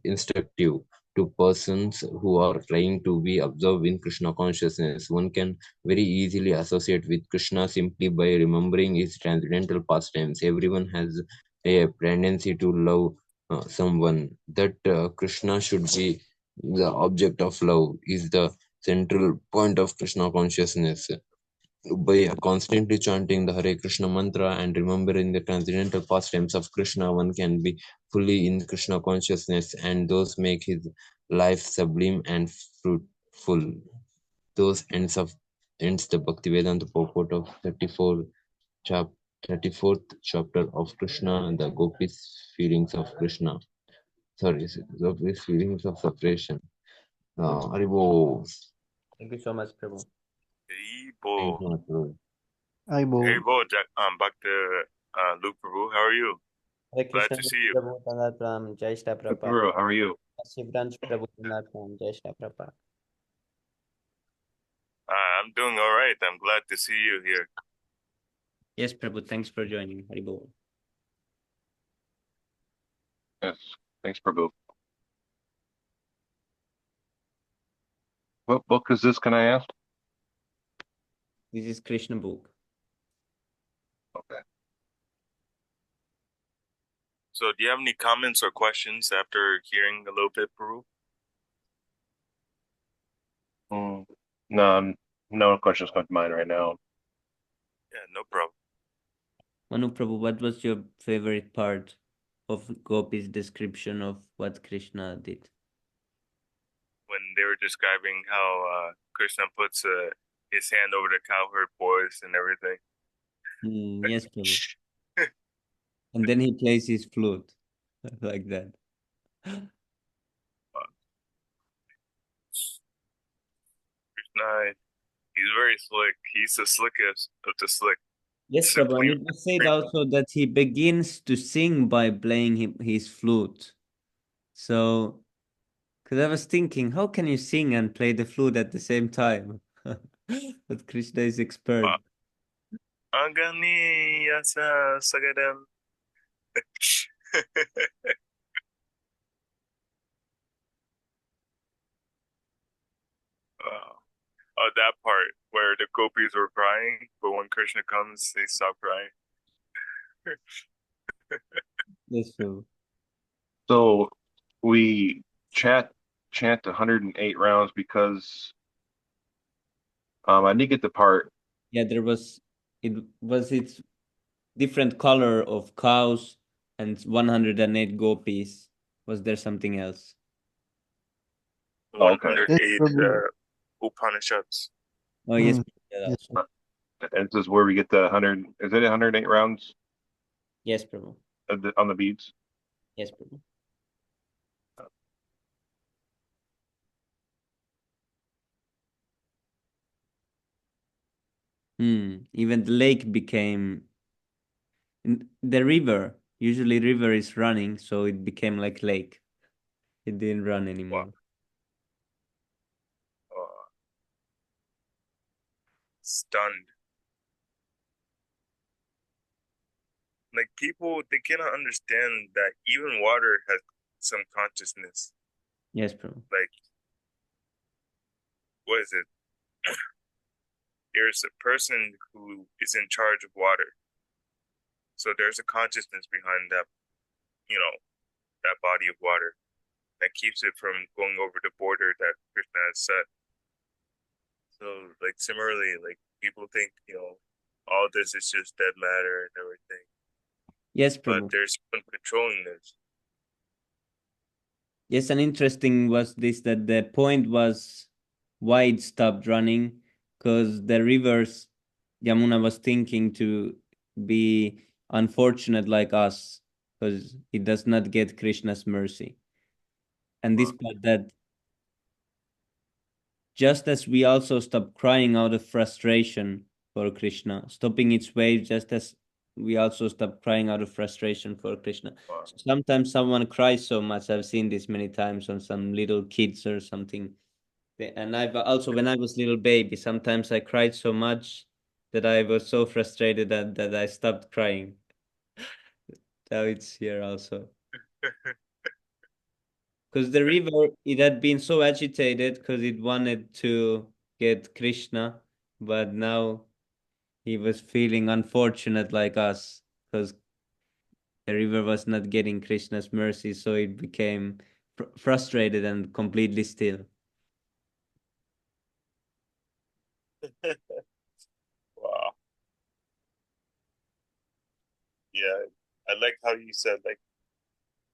instructive to persons who are trying to be absorbed in Krishna consciousness. One can very easily associate with Krishna simply by remembering his transcendental pastimes. Everyone has a tendency to love someone. That Krishna should be the object of love is the central point of Krishna consciousness. By constantly chanting the Hare Krishna mantra and remembering the transcendental pastimes of Krishna, one can be fully in Krishna consciousness, and those make his life sublime and fruitful. Those ends the Bhaktivedanta purport of 34th chapter of Krishna, the Gopis feelings of Krishna. Sorry, Gopis feelings of separation. Haribo. Thank you so much, Prabhu. Thank People. you, Prabhu. Hi, Bo. Hey, Bo, back to Luke Prabhu. How are you? Hare Glad Krishna, to see you. Prabhu, Tanat Ram, Jai Shri Prabhupada. Guru, how are you? Shivransh Prabhu, Tanat Ram, Jai Shri Prabhupada. I'm doing all right. I'm glad to see you here. Yes, Prabhu, thanks for joining. Haribol. Yes, thanks, Prabhu. What book is this, can I ask? This is Krishna book. Okay. So, do you have any comments or questions after hearing a little bit, Peru? No, no questions come to mind right now. Yeah, no problem. Manu Prabhu, what was your favorite part of Gopi's description of what Krishna did? When they were describing how Krishna puts his hand over the cowherd boys and everything. Yes, Prabhu. And then he plays his flute like that. Krishna, he's very slick. He's the slickest of the slick. Yes, Prabhu. And it was said also that he begins to sing by playing his flute. So, because I was thinking, how can you sing and play the flute at the same time? But Krishna is expert. Agani yasa sagadam. Oh, that part where the gopis were crying, but when Krishna comes, they stop crying. Yes, Prabhu. So we chant 108 rounds because I didn't get the part. Yeah, its different color of cows and 108 gopis. Was there something else? Oh, okay. 108 Prabhu. Upanishads. Oh, yes, Mm. that Yes. also. And this is where we get the 100. Is it 108 rounds Yes, Prabhu. on the beads? Yes, Prabhu. Even the lake became the river. Usually, river is running, so it became like lake. It didn't run Wow. anymore. Stunned. Like people, they cannot understand that even water has some consciousness. Yes, Prabhu. Like, what is it? There's a person who is in charge of water. So there's a consciousness behind that, that body of water that keeps it from going over the border that Krishna has set. So, like, similarly, like, people think, all this is just dead matter and everything. Yes, But Prabhu. there's someone controlling this. Yes, and interesting was this that the point was why it stopped running, because the rivers Yamuna was thinking to be unfortunate like us, because it does not get Krishna's mercy. And this part that just as we also stop crying out of frustration for Krishna, stopping its waves, just as we also stop crying out of frustration for Krishna. Wow. So sometimes someone cries so much. I've seen this many times on some little kids or something. And I've also, when I was little baby, sometimes I cried so much that I was so frustrated that I stopped crying. Now it's here also. Because the river, it had been so agitated because it wanted to get Krishna, but now he was feeling unfortunate like us because the river was not getting Krishna's mercy, so it became frustrated and completely still. Wow. Yeah, I like how you said, like,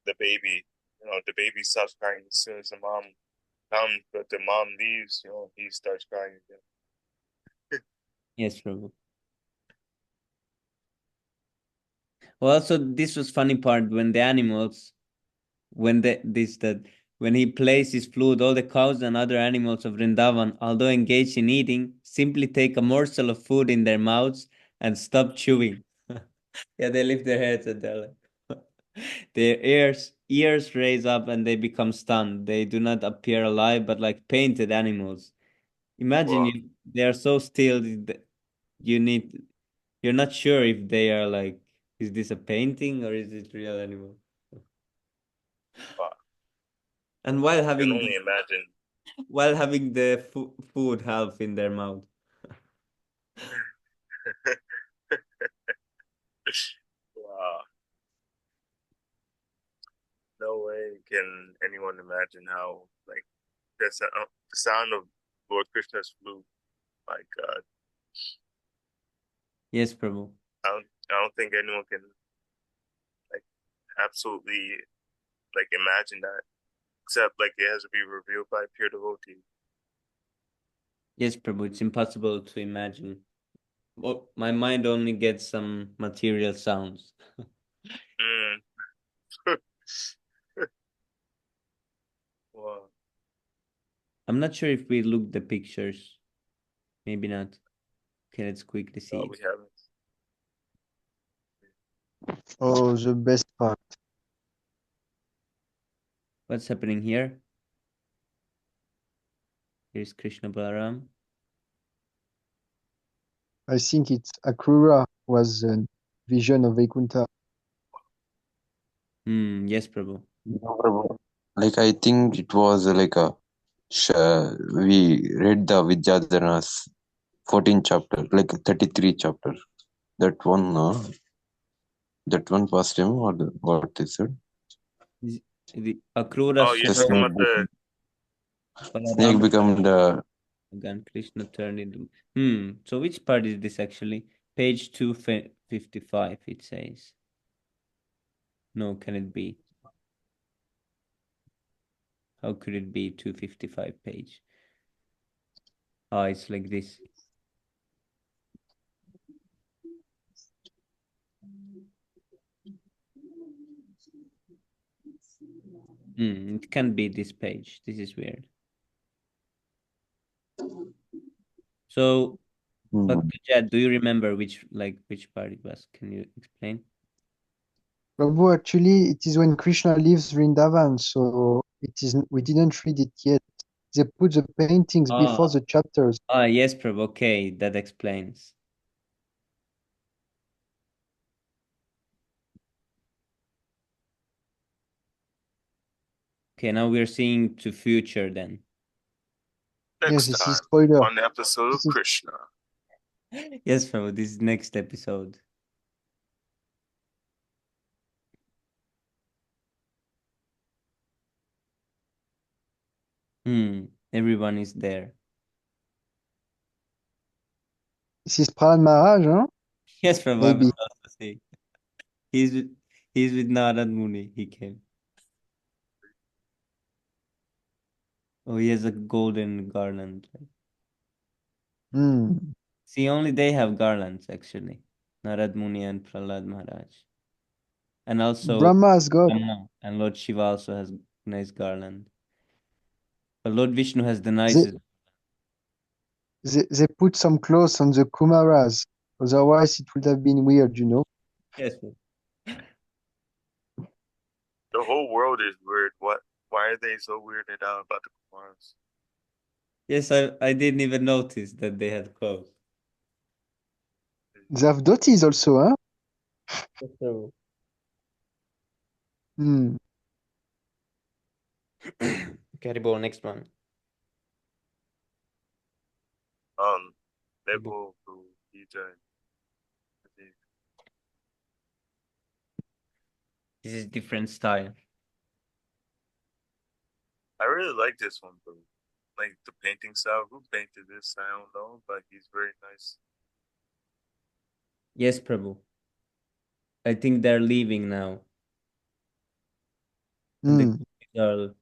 the baby, the baby stops crying as soon as the mom comes, but the mom leaves, he starts crying again. Yes, Prabhu. Well, also this was funny part when the animals, when the this that when he plays his flute, all the cows and other animals of Vrindavan, although engaged in eating, simply take a morsel of food in their mouths and stop chewing. Yeah, they lift their heads and they're like their ears raise up and they become stunned. They do not appear alive, but like painted animals. Imagine Wow. they are so still. You need. You're not sure if they are like. Is this a painting or is it real animal? Wow. And while I can having only imagine. the food half in their mouth. Wow. imagine how like the sound of Lord Krishna's flute. My God, Yes, Prabhu. I don't think anyone can like absolutely like imagine that, except like it has to be revealed by pure devotee. Yes, Prabhu. It's impossible to imagine. Well, my mind only gets some material sounds. Mm. Wow. I'm not sure if we looked the pictures. Maybe not. Okay, let's quickly see. No, we haven't. Oh, the best part. What's happening here? Here's Krishna Balaram. I think it's Akrura was a vision of Vaikuntha. Yes, Prabhu. Like I think it was like a we read the Vidyadhara's 14th chapter, like 33 chapter. That one past him or what is it? The Akrura Oh, you're talking about the Snake become the again. Krishna turned into. So which part is this actually? Page 255. It says. No, can it be? How could it be 255 page? Ah, it's like this. It can't be this page. This is weird. So, but Jad, do you remember which part it was? Can you explain? Prabhu, actually, it is when Krishna leaves Vrindavan, so we didn't read it yet. They put the paintings before the chapters. Yes, Prabhu. Okay, that explains. Okay, now we're seeing to future then. next Yes, this is time spoiler. on the episode of This is- Krishna. Yes, Prabhu, this is next episode. Everyone is there. This is Prahlad Maharaj, huh? Yes, Prabhu, I Maybe. was also saying. He's with Narad Muni. He came. Oh, he has a golden garland. Hmm. See, only they have garlands actually. Narad Muni and Prahlad Maharaj. And also Brahma has got. Brahma and Lord Shiva also has nice garland. But Lord Vishnu has the They, nicest. they put some clothes on the Kumaras. Otherwise, it would have been weird, you know. Yes. The whole world is weird. What? Why are they so weirded out about the Kumars? Yes, I didn't even notice that they had clothes. They have dhotis also, huh? Hmm. Caribou, next one. Level to DJ. This is different style. I really like this one, though. Like the painting style. Who painted this? I don't know, but he's very nice. Yes, Prabhu. I think they're leaving now. And the Hmm. girl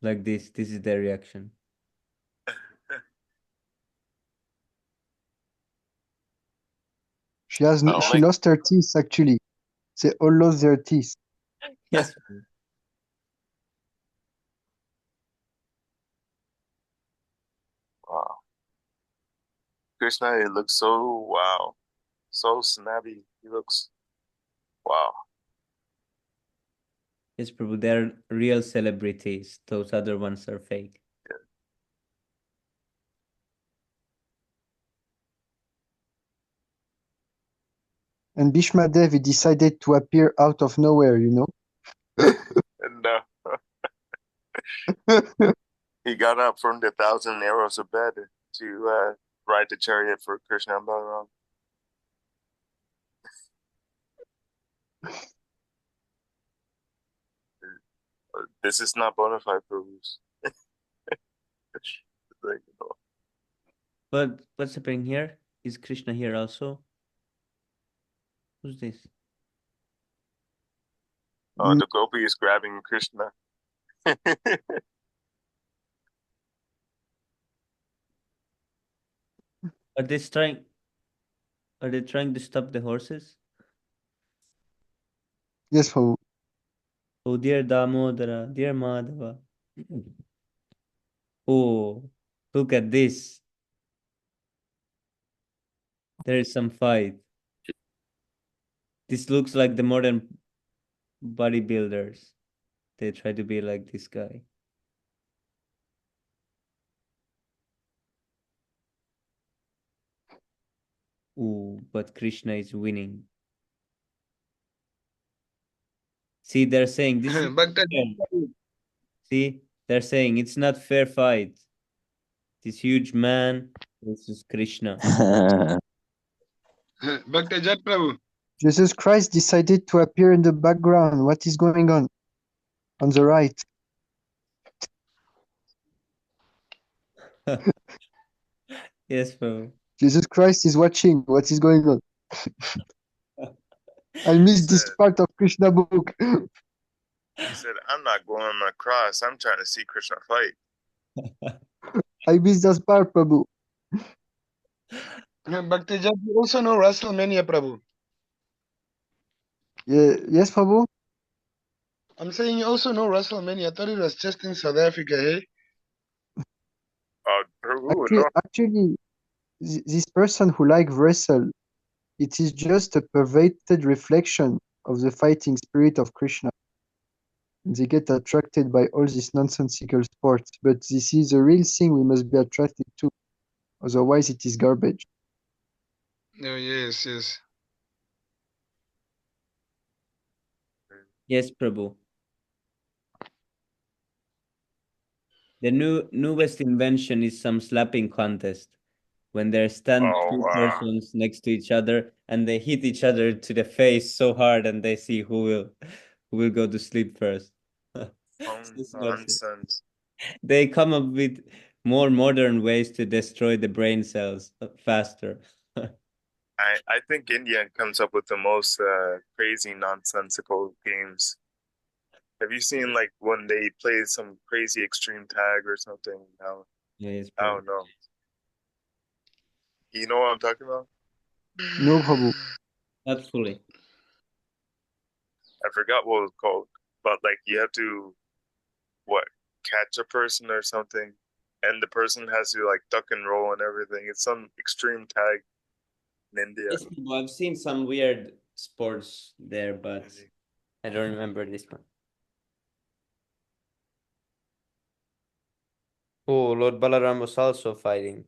like this. This is their reaction. She like lost her teeth actually. They all lost their teeth. Yes. wow. Krishna, it looks so wow, so snappy. He looks wow. Yes, Prabhu. They're real celebrities. Those other ones are fake. Yeah. And Bhishma Dev, he decided to appear out of nowhere, you know. And he got up from the thousand arrows of bed to ride the chariot for Krishna and Balaram. This is not bona fide Perus. Like, But what's happening here? Is Krishna here also? Who's this? the gopi is grabbing Krishna. Are they trying? Are they trying to stop the horses? Yes, Prabhu. Oh, dear Damodara, dear Madhava. Oh, look at this. There is some fight. This looks like the modern bodybuilders. They try to be like this guy. Ooh, but Krishna is winning. See, they're saying this is Bhakta, fair. See, they're saying it's not fair fight. This huge man versus Krishna. Bhakta Jat Prabhu. Jesus Christ decided to appear in the background. What is going on? On the right. Yes, bro. Jesus Christ is watching. What is going on? I missed this part of Krishna book. He said, I'm not going on the cross. I'm trying to see Krishna fight. I missed this part, Prabhu. Bhakta Jat, you also know WrestleMania, Prabhu. Yeah, yes, Prabhu? I'm saying you also know WrestleMania. I thought it was just in South Africa, eh? Peru, Actually, this person who like wrestle, it is just a perverted reflection of the fighting spirit of Krishna. They get attracted by all this nonsensical sports, but this is a real thing we must be attracted to. Otherwise, it is garbage. Oh, yes, yes. Yes, Prabhu. The newest invention is some slapping contest when there stand two persons next to each other and they hit each other to the face so hard and they see who will go to sleep first. nonsense. They come up with more modern ways to destroy the brain cells faster. I think India comes up with the most crazy nonsensical games. Have you seen like when they play some crazy extreme tag or something? No, Yes, I don't know. You know what I'm talking about? No, Prabhu. Not fully. I forgot what it was called, but like you have to catch a person or something, and the person has to like duck and roll and everything. It's some extreme tag in India. Yes, I've seen some weird sports there, but I don't remember this one. Oh, Lord Balaram was also fighting.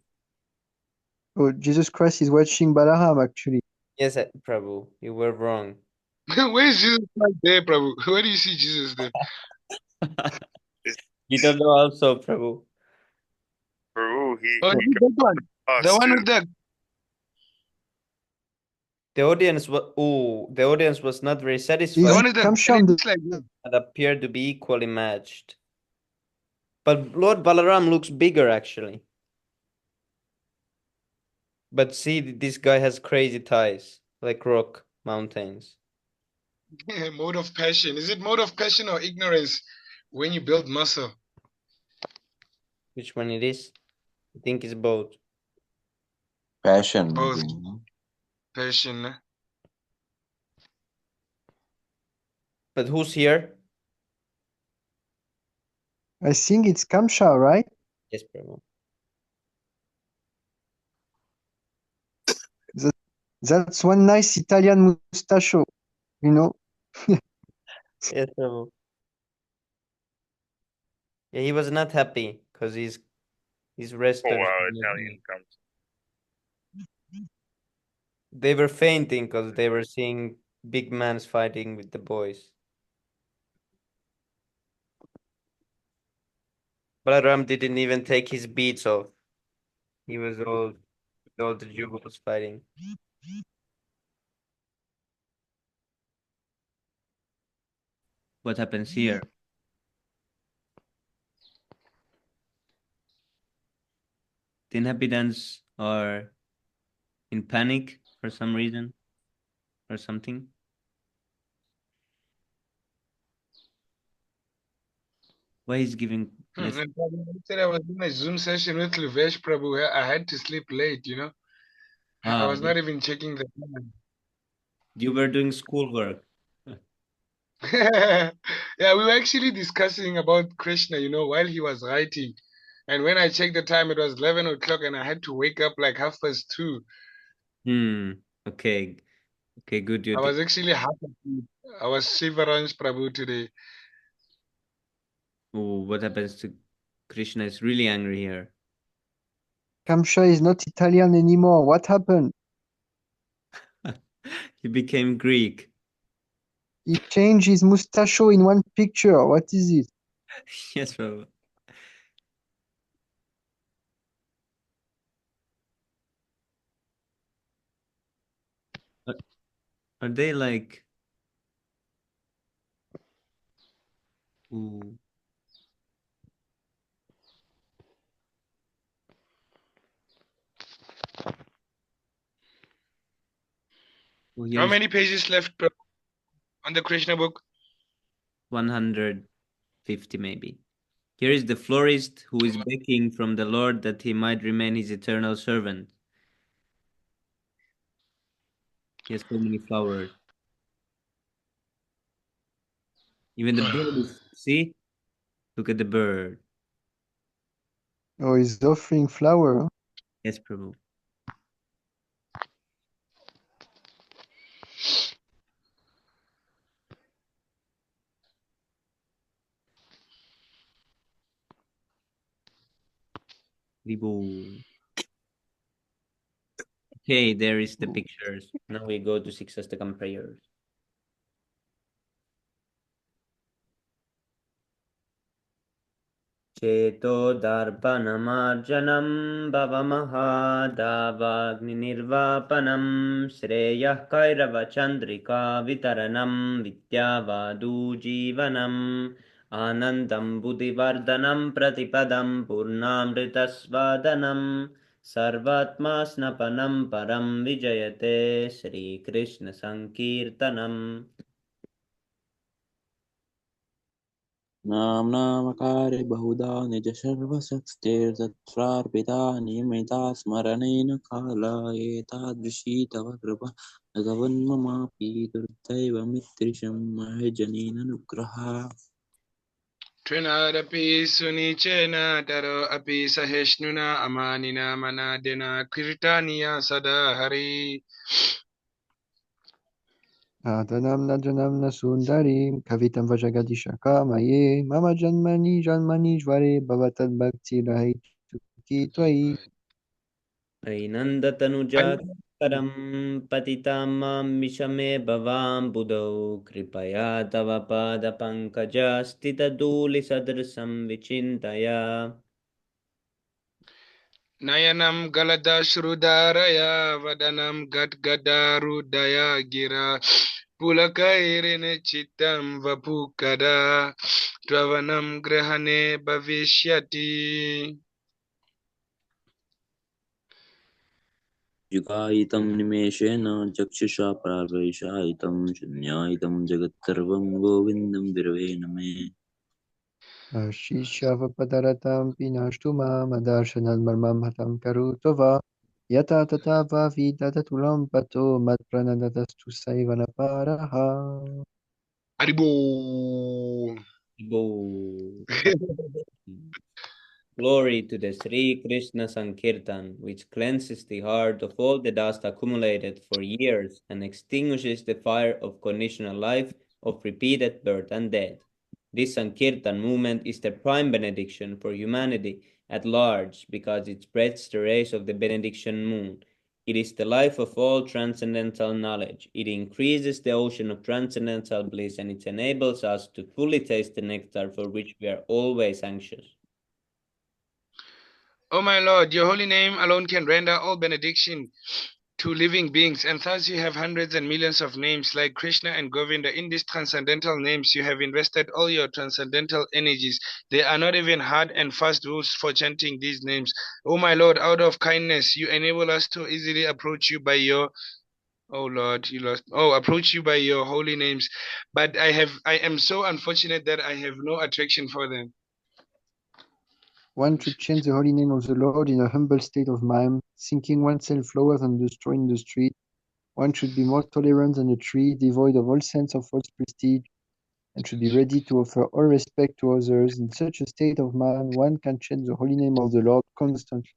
Oh, Jesus Christ is watching Balaram, actually. Yes, Prabhu, you were wrong. Where is Jesus right there, Prabhu? Where do you see Jesus there? You don't know also, Prabhu. Peru, Oh, he that one. The one with the audience was not very satisfied. The one with the and appeared to be equally matched. But Lord Balaram looks bigger actually. But see, this guy has crazy ties, like rock mountains. mode of passion. Is it mode of passion or ignorance when you build muscle? Which one it is? I think it's both. Passion. Both. Maybe. Passion. But who's here? I think it's Kamsha, right? Yes, Prabhu. That's one nice Italian mustacho, you know? Yes, Prabhu. Yeah, he was not happy because his wrestlers. Oh wow, Italian comes. They were fainting because they were seeing big mans fighting with the boys. Balaram didn't even take his beats off. He was all the jugals fighting. What happens here? The inhabitants are in panic for some reason or something. Why he's giving message? And Prabhu, I said I was in a Zoom session with Luvesh Prabhu. Where I had to sleep late, you know. I was not even checking the time. You were doing schoolwork. Yeah, we were actually discussing about Krishna, you know, while he was writing. And when I checked the time, it was 11 o'clock, and I had to wake up like 2:30. Okay. Okay, good I duty. was actually half asleep. I was Shivaransh Prabhu today. Oh, what happens to Krishna is really angry here. Kamsha is not Italian anymore. What happened? He became Greek. He changed his mustacho in one picture. What is it? Yes, bro. Are they like? Ooh. Oh, How here's many pages left Prabhu, on the Krishna book? 150 maybe. Here is the florist who is begging from the Lord that he might remain his eternal servant. He has so many flowers. Even the bird is, see? Look at the bird. Oh, he's offering flower. Yes, Prabhu. Vibo. Okay, there is the pictures. Now we go to six Astakam prayers. चेतो दर्पणमार्जनं भवमहादावाग्निर्वापनं श्रेयः कैरवचन्द्रिका वितरणं विद्यावादूजीवनम् आनन्दं बुद्धिवर्धनं प्रतिपदं पूर्णामृतस्वादनं सर्वात्मा स्नपनं परं विजयते श्रीकृष्णसङ्कीर्तनम् नाम्नामकारे बहुधा निज सर्वशक्तिर्तत्रार्पिता नियमिता स्मरणेन कालाय एतादृशी तव कृपा भगवन्ममापि दुर्दैवमित्रिशं महजनेनानुग्रहा Trinadapi Sunichena Taro Api Saheshnuna Amanina Manadena Kirtaniya Sadahari. Adhanam Najanam Sundarim Kavitam Vajagadishakamaye Mama Janmani Janmani Jvare Bhavatad Bhakti Rahituki Twai. ऐनन्दतनुजाकरं पतितां मां विषमे भवां बुधौ कृपया तव पादपङ्कजस्थितधूलिसदृशं विचिन्तया Nayanam Galada Shrudaraya Vadanam Gadgadarudaya Gira Pulakairene Chitam Vapukada Travanam Grahane Bhavishyati. युगायितं निमेषेण चक्षुषा प्रावेशायितं शून्यायितं जगत्सर्वं गोविन्दं विरवेण मे Shishavapadaratam Pinashtumam Adarshanal Marmam Hatam Karutova Yata Tata Vavidatulam Pato Mat Pranadatastu Saivana Paraha. Aribo. Bo. Glory to the Sri Krishna Sankirtan, which cleanses the heart of all the dust accumulated for years and extinguishes the fire of conditional life of repeated birth and death. This Sankirtan movement is the prime benediction for humanity at large because it spreads the rays of the benediction moon. It is the life of all transcendental knowledge. It increases the ocean of transcendental bliss and it enables us to fully taste the nectar for which we are always anxious. O my Lord, your holy name alone can render all benediction. to living beings, and thus you have hundreds and millions of names like Krishna and Govinda. In these transcendental names, you have invested all your transcendental energies. There are not even hard and fast rules for chanting these names. Oh my Lord, out of kindness, you enable us to easily approach you by your Oh Lord, you lost. Oh, approach you by your holy names, but I am so unfortunate that I have no attraction for them. One should chant the holy name of the Lord in a humble state of mind, thinking oneself lower than the straw in the street. One should be more tolerant than a tree, devoid of all sense of false prestige, and should be ready to offer all respect to others. In such a state of mind, one can chant the holy name of the Lord constantly.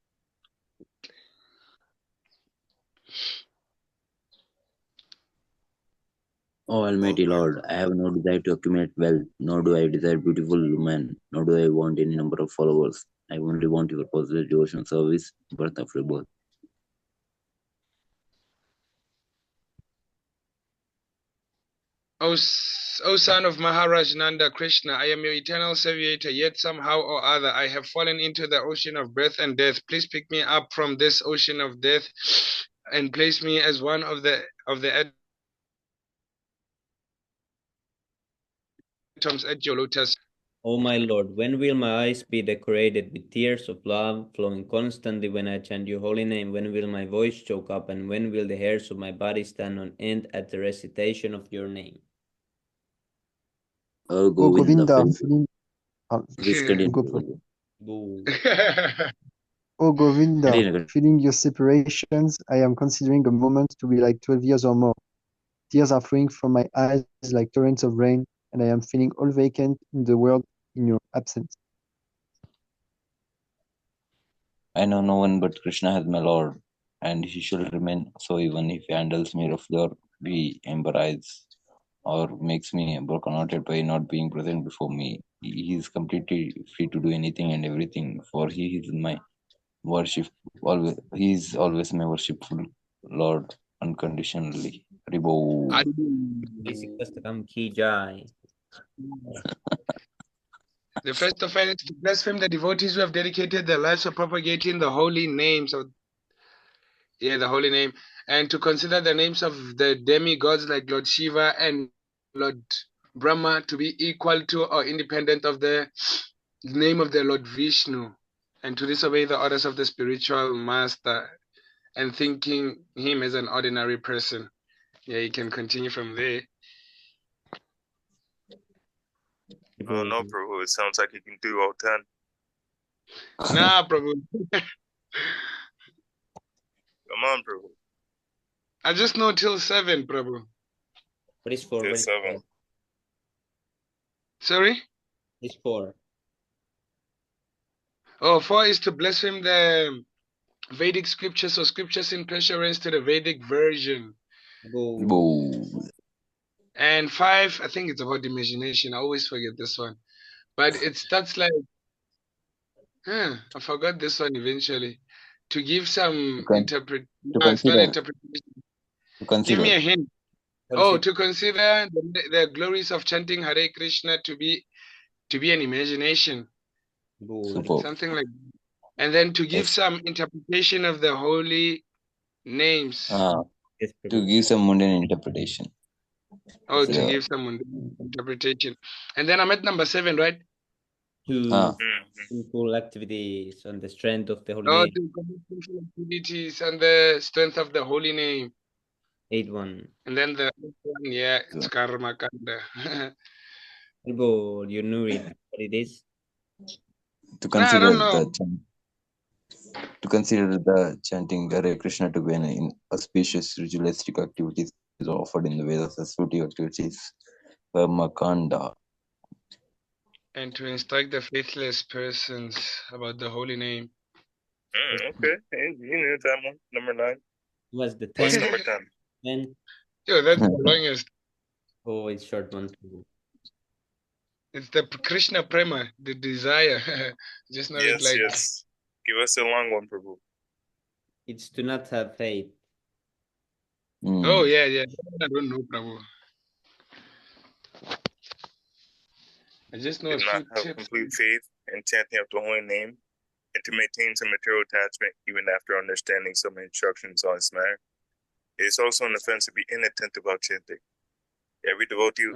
Oh Almighty Lord, I have no desire to accumulate wealth, nor do I desire beautiful women, nor do I want any number of followers. I only want your positive devotion service, birth after birth. O son of Maharaj Nanda Krishna, I am your eternal savior, yet somehow or other I have fallen into the ocean of birth and death. Please pick me up from this ocean of death and place me as one of the atoms at your lotus. O my Lord, when will my eyes be decorated with tears of love flowing constantly when I chant your holy name? When will my voice choke up, and when will the hairs of my body stand on end at the recitation of your name? Oh O Govinda, Govinda, fill feeling, please continue. go for it. Boo. O Govinda, Continue. feeling your separations, I am considering a moment to be like 12 years or more. Tears are flowing from my eyes like torrents of rain, and I am feeling all vacant in the world in your absence. I know no one but Krishna as my Lord, and he shall remain so even if he handles me roughly or be embarrassed or makes me broken-hearted by not being present before me. He is completely free to do anything and everything, for he is my worship. Always, he is always my worshipful Lord unconditionally. Haribo. Isipastakam ki jai. The first offense is to blaspheme the devotees who have dedicated their lives to propagating the holy names of the holy name, and to consider the names of the demigods like Lord Shiva and Lord Brahma to be equal to or independent of the name of the Lord Vishnu, and to disobey the orders of the spiritual master and thinking him as an ordinary person. Yeah, you can continue from there. Oh no, Prabhu. It sounds like you can do all 10. Nah, Prabhu. Come on, Prabhu. I just know till 7, Prabhu. What is 4? Till What is 7. 4? Sorry? It's 4. Oh, 4 is to blaspheme the Vedic scriptures or scriptures in preference to the Vedic version. Boo. Boo. And 5, I think it's about imagination. I always forget this one. But it starts like, I forgot this one eventually. To give some interpret. To No, it's not consider. interpretation. To Give consider. me a hint. Consider. Oh, to consider the glories of chanting Hare Krishna to be an imagination. Boo. Super. Something like that. And then to give Yes. some interpretation of the holy names. Yes, To Prabhu. give some mundane interpretation. Oh, So, to give some interpretation. And then I'm at number 7, right? To simple activities on the strength of the holy Oh, name. to commit social activities and the strength of the holy name. 8-1. And then the next one, it's Karma Kanda. Boo, you know it. What it is? to No, I consider don't know. the chanting Hare Krishna to be an auspicious ritualistic activities is offered in the Vedas as fruitive activities. Karmakanda. And to instruct the faithless persons about the holy name. Okay. Hey, you knew that one. Number 9. Was the What's 10? number 10? 10? Yo, that's the longest. Oh, it's short one too. It's the Krishna Prema, the desire. Just not it Yes, like. yes. Give us a long one, Prabhu. It's to not have faith. Oh, yeah. I don't know, Prabhu. I just know Do a not few have tips. complete faith in chanting of the holy name, and to maintain some material attachment even after understanding some instructions on this matter. It's also an offense to be inattentive while chanting. Every devotee who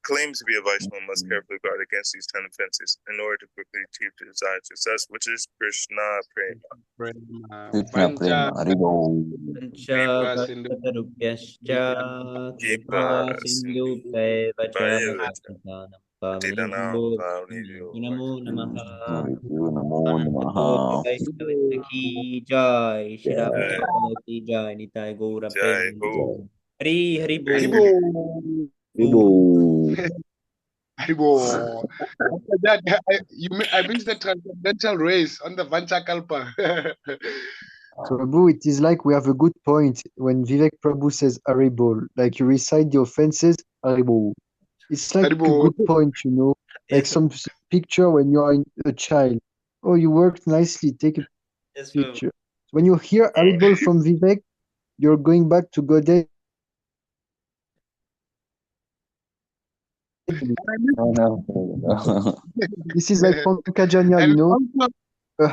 claims to be a Vaishnava must carefully guard against these 10 offenses in order to quickly achieve the desired success, which is Krishna Prema. Krishna Prema, Haribo. Panchakatarukyascha kripa sindhubhyaiva cha Patitanam pavanebhyo Pavanebhyo. namo namaha. Namo Namaha. Vaishnava ki jai, Shri Jai. Prabhupada ki jai, Nitai Gaura Jai Prem. Ho. Hari Hari Bol. Haribo. Haribo. After that, I missed the transcendental race on the Vanchakalpa. Prabhu, it is like we have a good point when Vivek Prabhu says Haribol. Like you recite the offenses, Haribol. It's like a Haribo. good point, you know. Like Yes, some picture when you are a child. Oh, you worked nicely. Take a yes, picture. When you hear Haribol from Vivek, you're going back to Godhead. Oh, no. This is like Pankajanya, you And know. also, A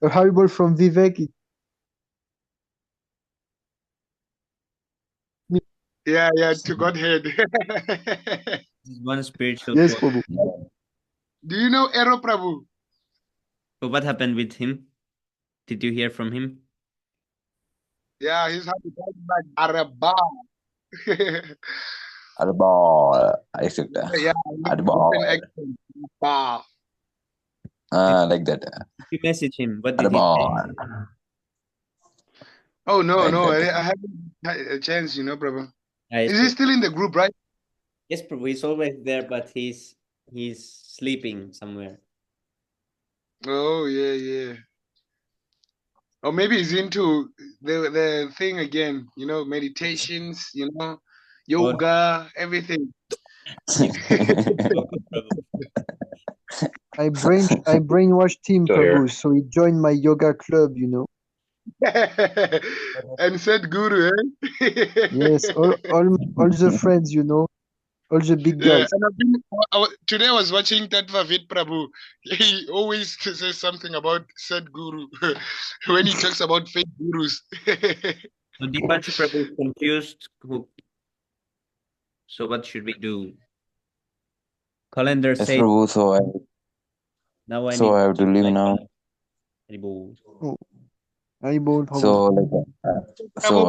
Haribol from Vivek. yeah, to Godhead. This is one spiritual Yes, point. Prabhu. Do you know Ero Prabhu? But what happened with him? Did you hear from him? Yeah, he's happy back Araba. Haribo. Accept. Yeah, Haribo. an accent. Bah. Like that. Did you message him? What did he say? Haribo. Oh no, Like no, that. I haven't had a chance, Prabhu. Yes, Is he still in the group, right? yes, Prabhu. He's always there, but he's sleeping somewhere. Oh yeah. Or maybe he's into the thing again, meditations, yoga, everything. I brainwashed him, Still here. Prabhu, so he joined my yoga club, you know. And said guru, eh? Yes, all the friends, you know, all the big Yeah, guys. and today I was watching Tatva Vid Prabhu. He always says something about said guru when he talks about fake gurus. So Deepanshu Prabhu is confused. So what should we do? Calendar Yes, says Prabhu. now I So need I have to leave now. Haribo. Oh, Haribol, Prabhu. So Prabhu,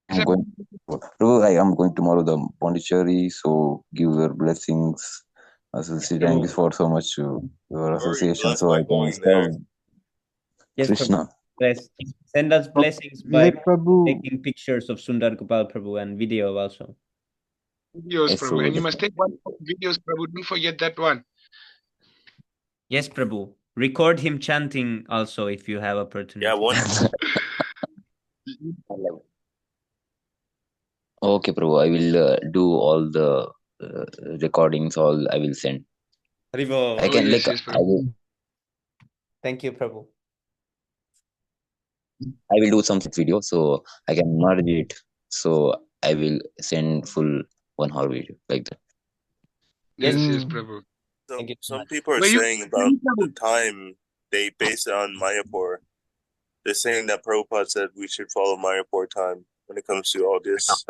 I am going. Prabhu, I am going tomorrow the Pondicherry. So give your blessings. Thank you for so much your association. blessed So by I can going there. serve Yes, Krishna. Prabhu. Bless. Send us blessings by Vivek Prabhu, taking pictures of Sundar Gopal Prabhu and video also. videos, Yes, Prabhu. Prabhu. And you must take one videos, Prabhu. Don't forget that one. Yes, Prabhu. Record him chanting also if you have opportunity. Yeah, one. Okay, Prabhu. I will do all the recordings. All I will send. Haribo. I can yes, I Prabhu. will. Thank you, Prabhu. I will do some video so I can merge it. So I will send full 1 hour video like that. Yes, Mm. Prabhu. Thank you so Some much. people are Were you- saying about the time they base it on Mayapur. They're saying that Prabhupada said we should follow Mayapur time when it comes to all this.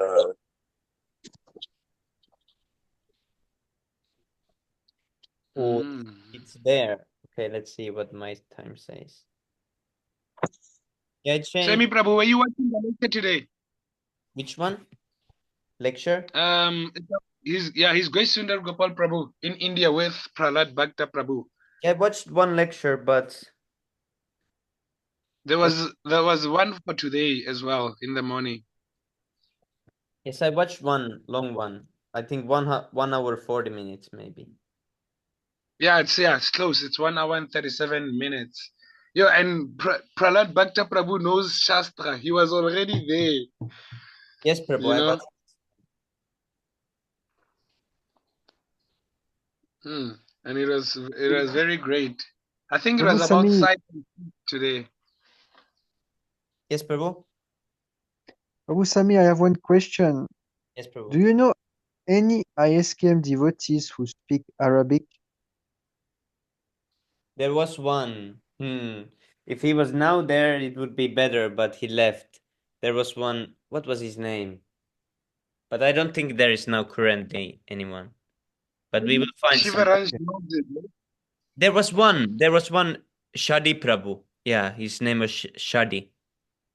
Oh, Mm. it's there. Okay, let's see what my time says. Yeah, it changed. Semi Prabhu, were you watching the lecture today? Which one? Lecture? He's Grace Sundar Gopal Prabhu in India with Prahlad Bhakta Prabhu. Yeah, I watched one lecture, but There was one for today as well in the morning. yes, I watched one long one. I think 1 hour 40 minutes maybe. Yeah, it's close. It's 1 hour and 37 minutes. Yeah, and Prahlad Bhakta Prabhu knows Shastra. He was already there. Yes, Prabhu, I watched. And it was very great. I think it Prabhu was about Sami, sight today. Yes, Prabhu. Prabhu Sami, I have one question. Yes, Prabhu. Do you know any ISKM devotees who speak Arabic? There was one. If he was now there, it would be better, but he left. There was one, what was his name? But I don't think there is now currently anyone. But we will find some. Shivaransh knows it. No? There was one Shadi Prabhu. Yeah, his name was Shadi.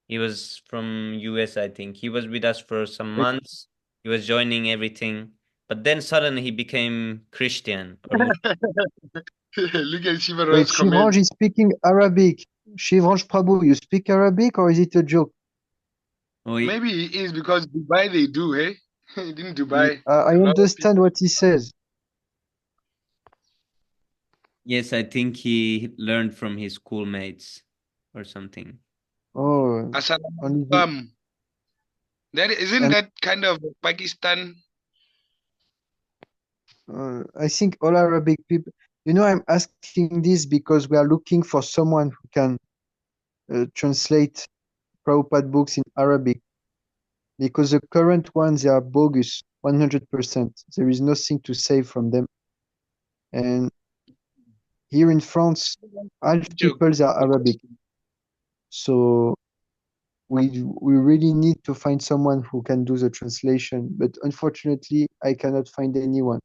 He was from US, I think. He was with us for some months. He was joining everything. But then suddenly he became Christian or Muslim. Look at Wait, Shivaransh's comment. Shivranj is speaking Arabic. Shivranj Prabhu, you speak Arabic or is it a joke? Maybe he is because Dubai they do, hey? In Dubai. I a lot of understand what he says. Yes, I think he learned from his schoolmates or something. Oh, only the, Assalamualaikum. That isn't and that kind of Pakistan? I think all Arabic people. You know, I'm asking this because we are looking for someone who can translate Prabhupada books in Arabic. Because the current ones they are bogus, 100%. There is nothing to save from them. And here in France, half people they are Arabic. So we really need to find someone who can do the translation. But unfortunately, I cannot find anyone.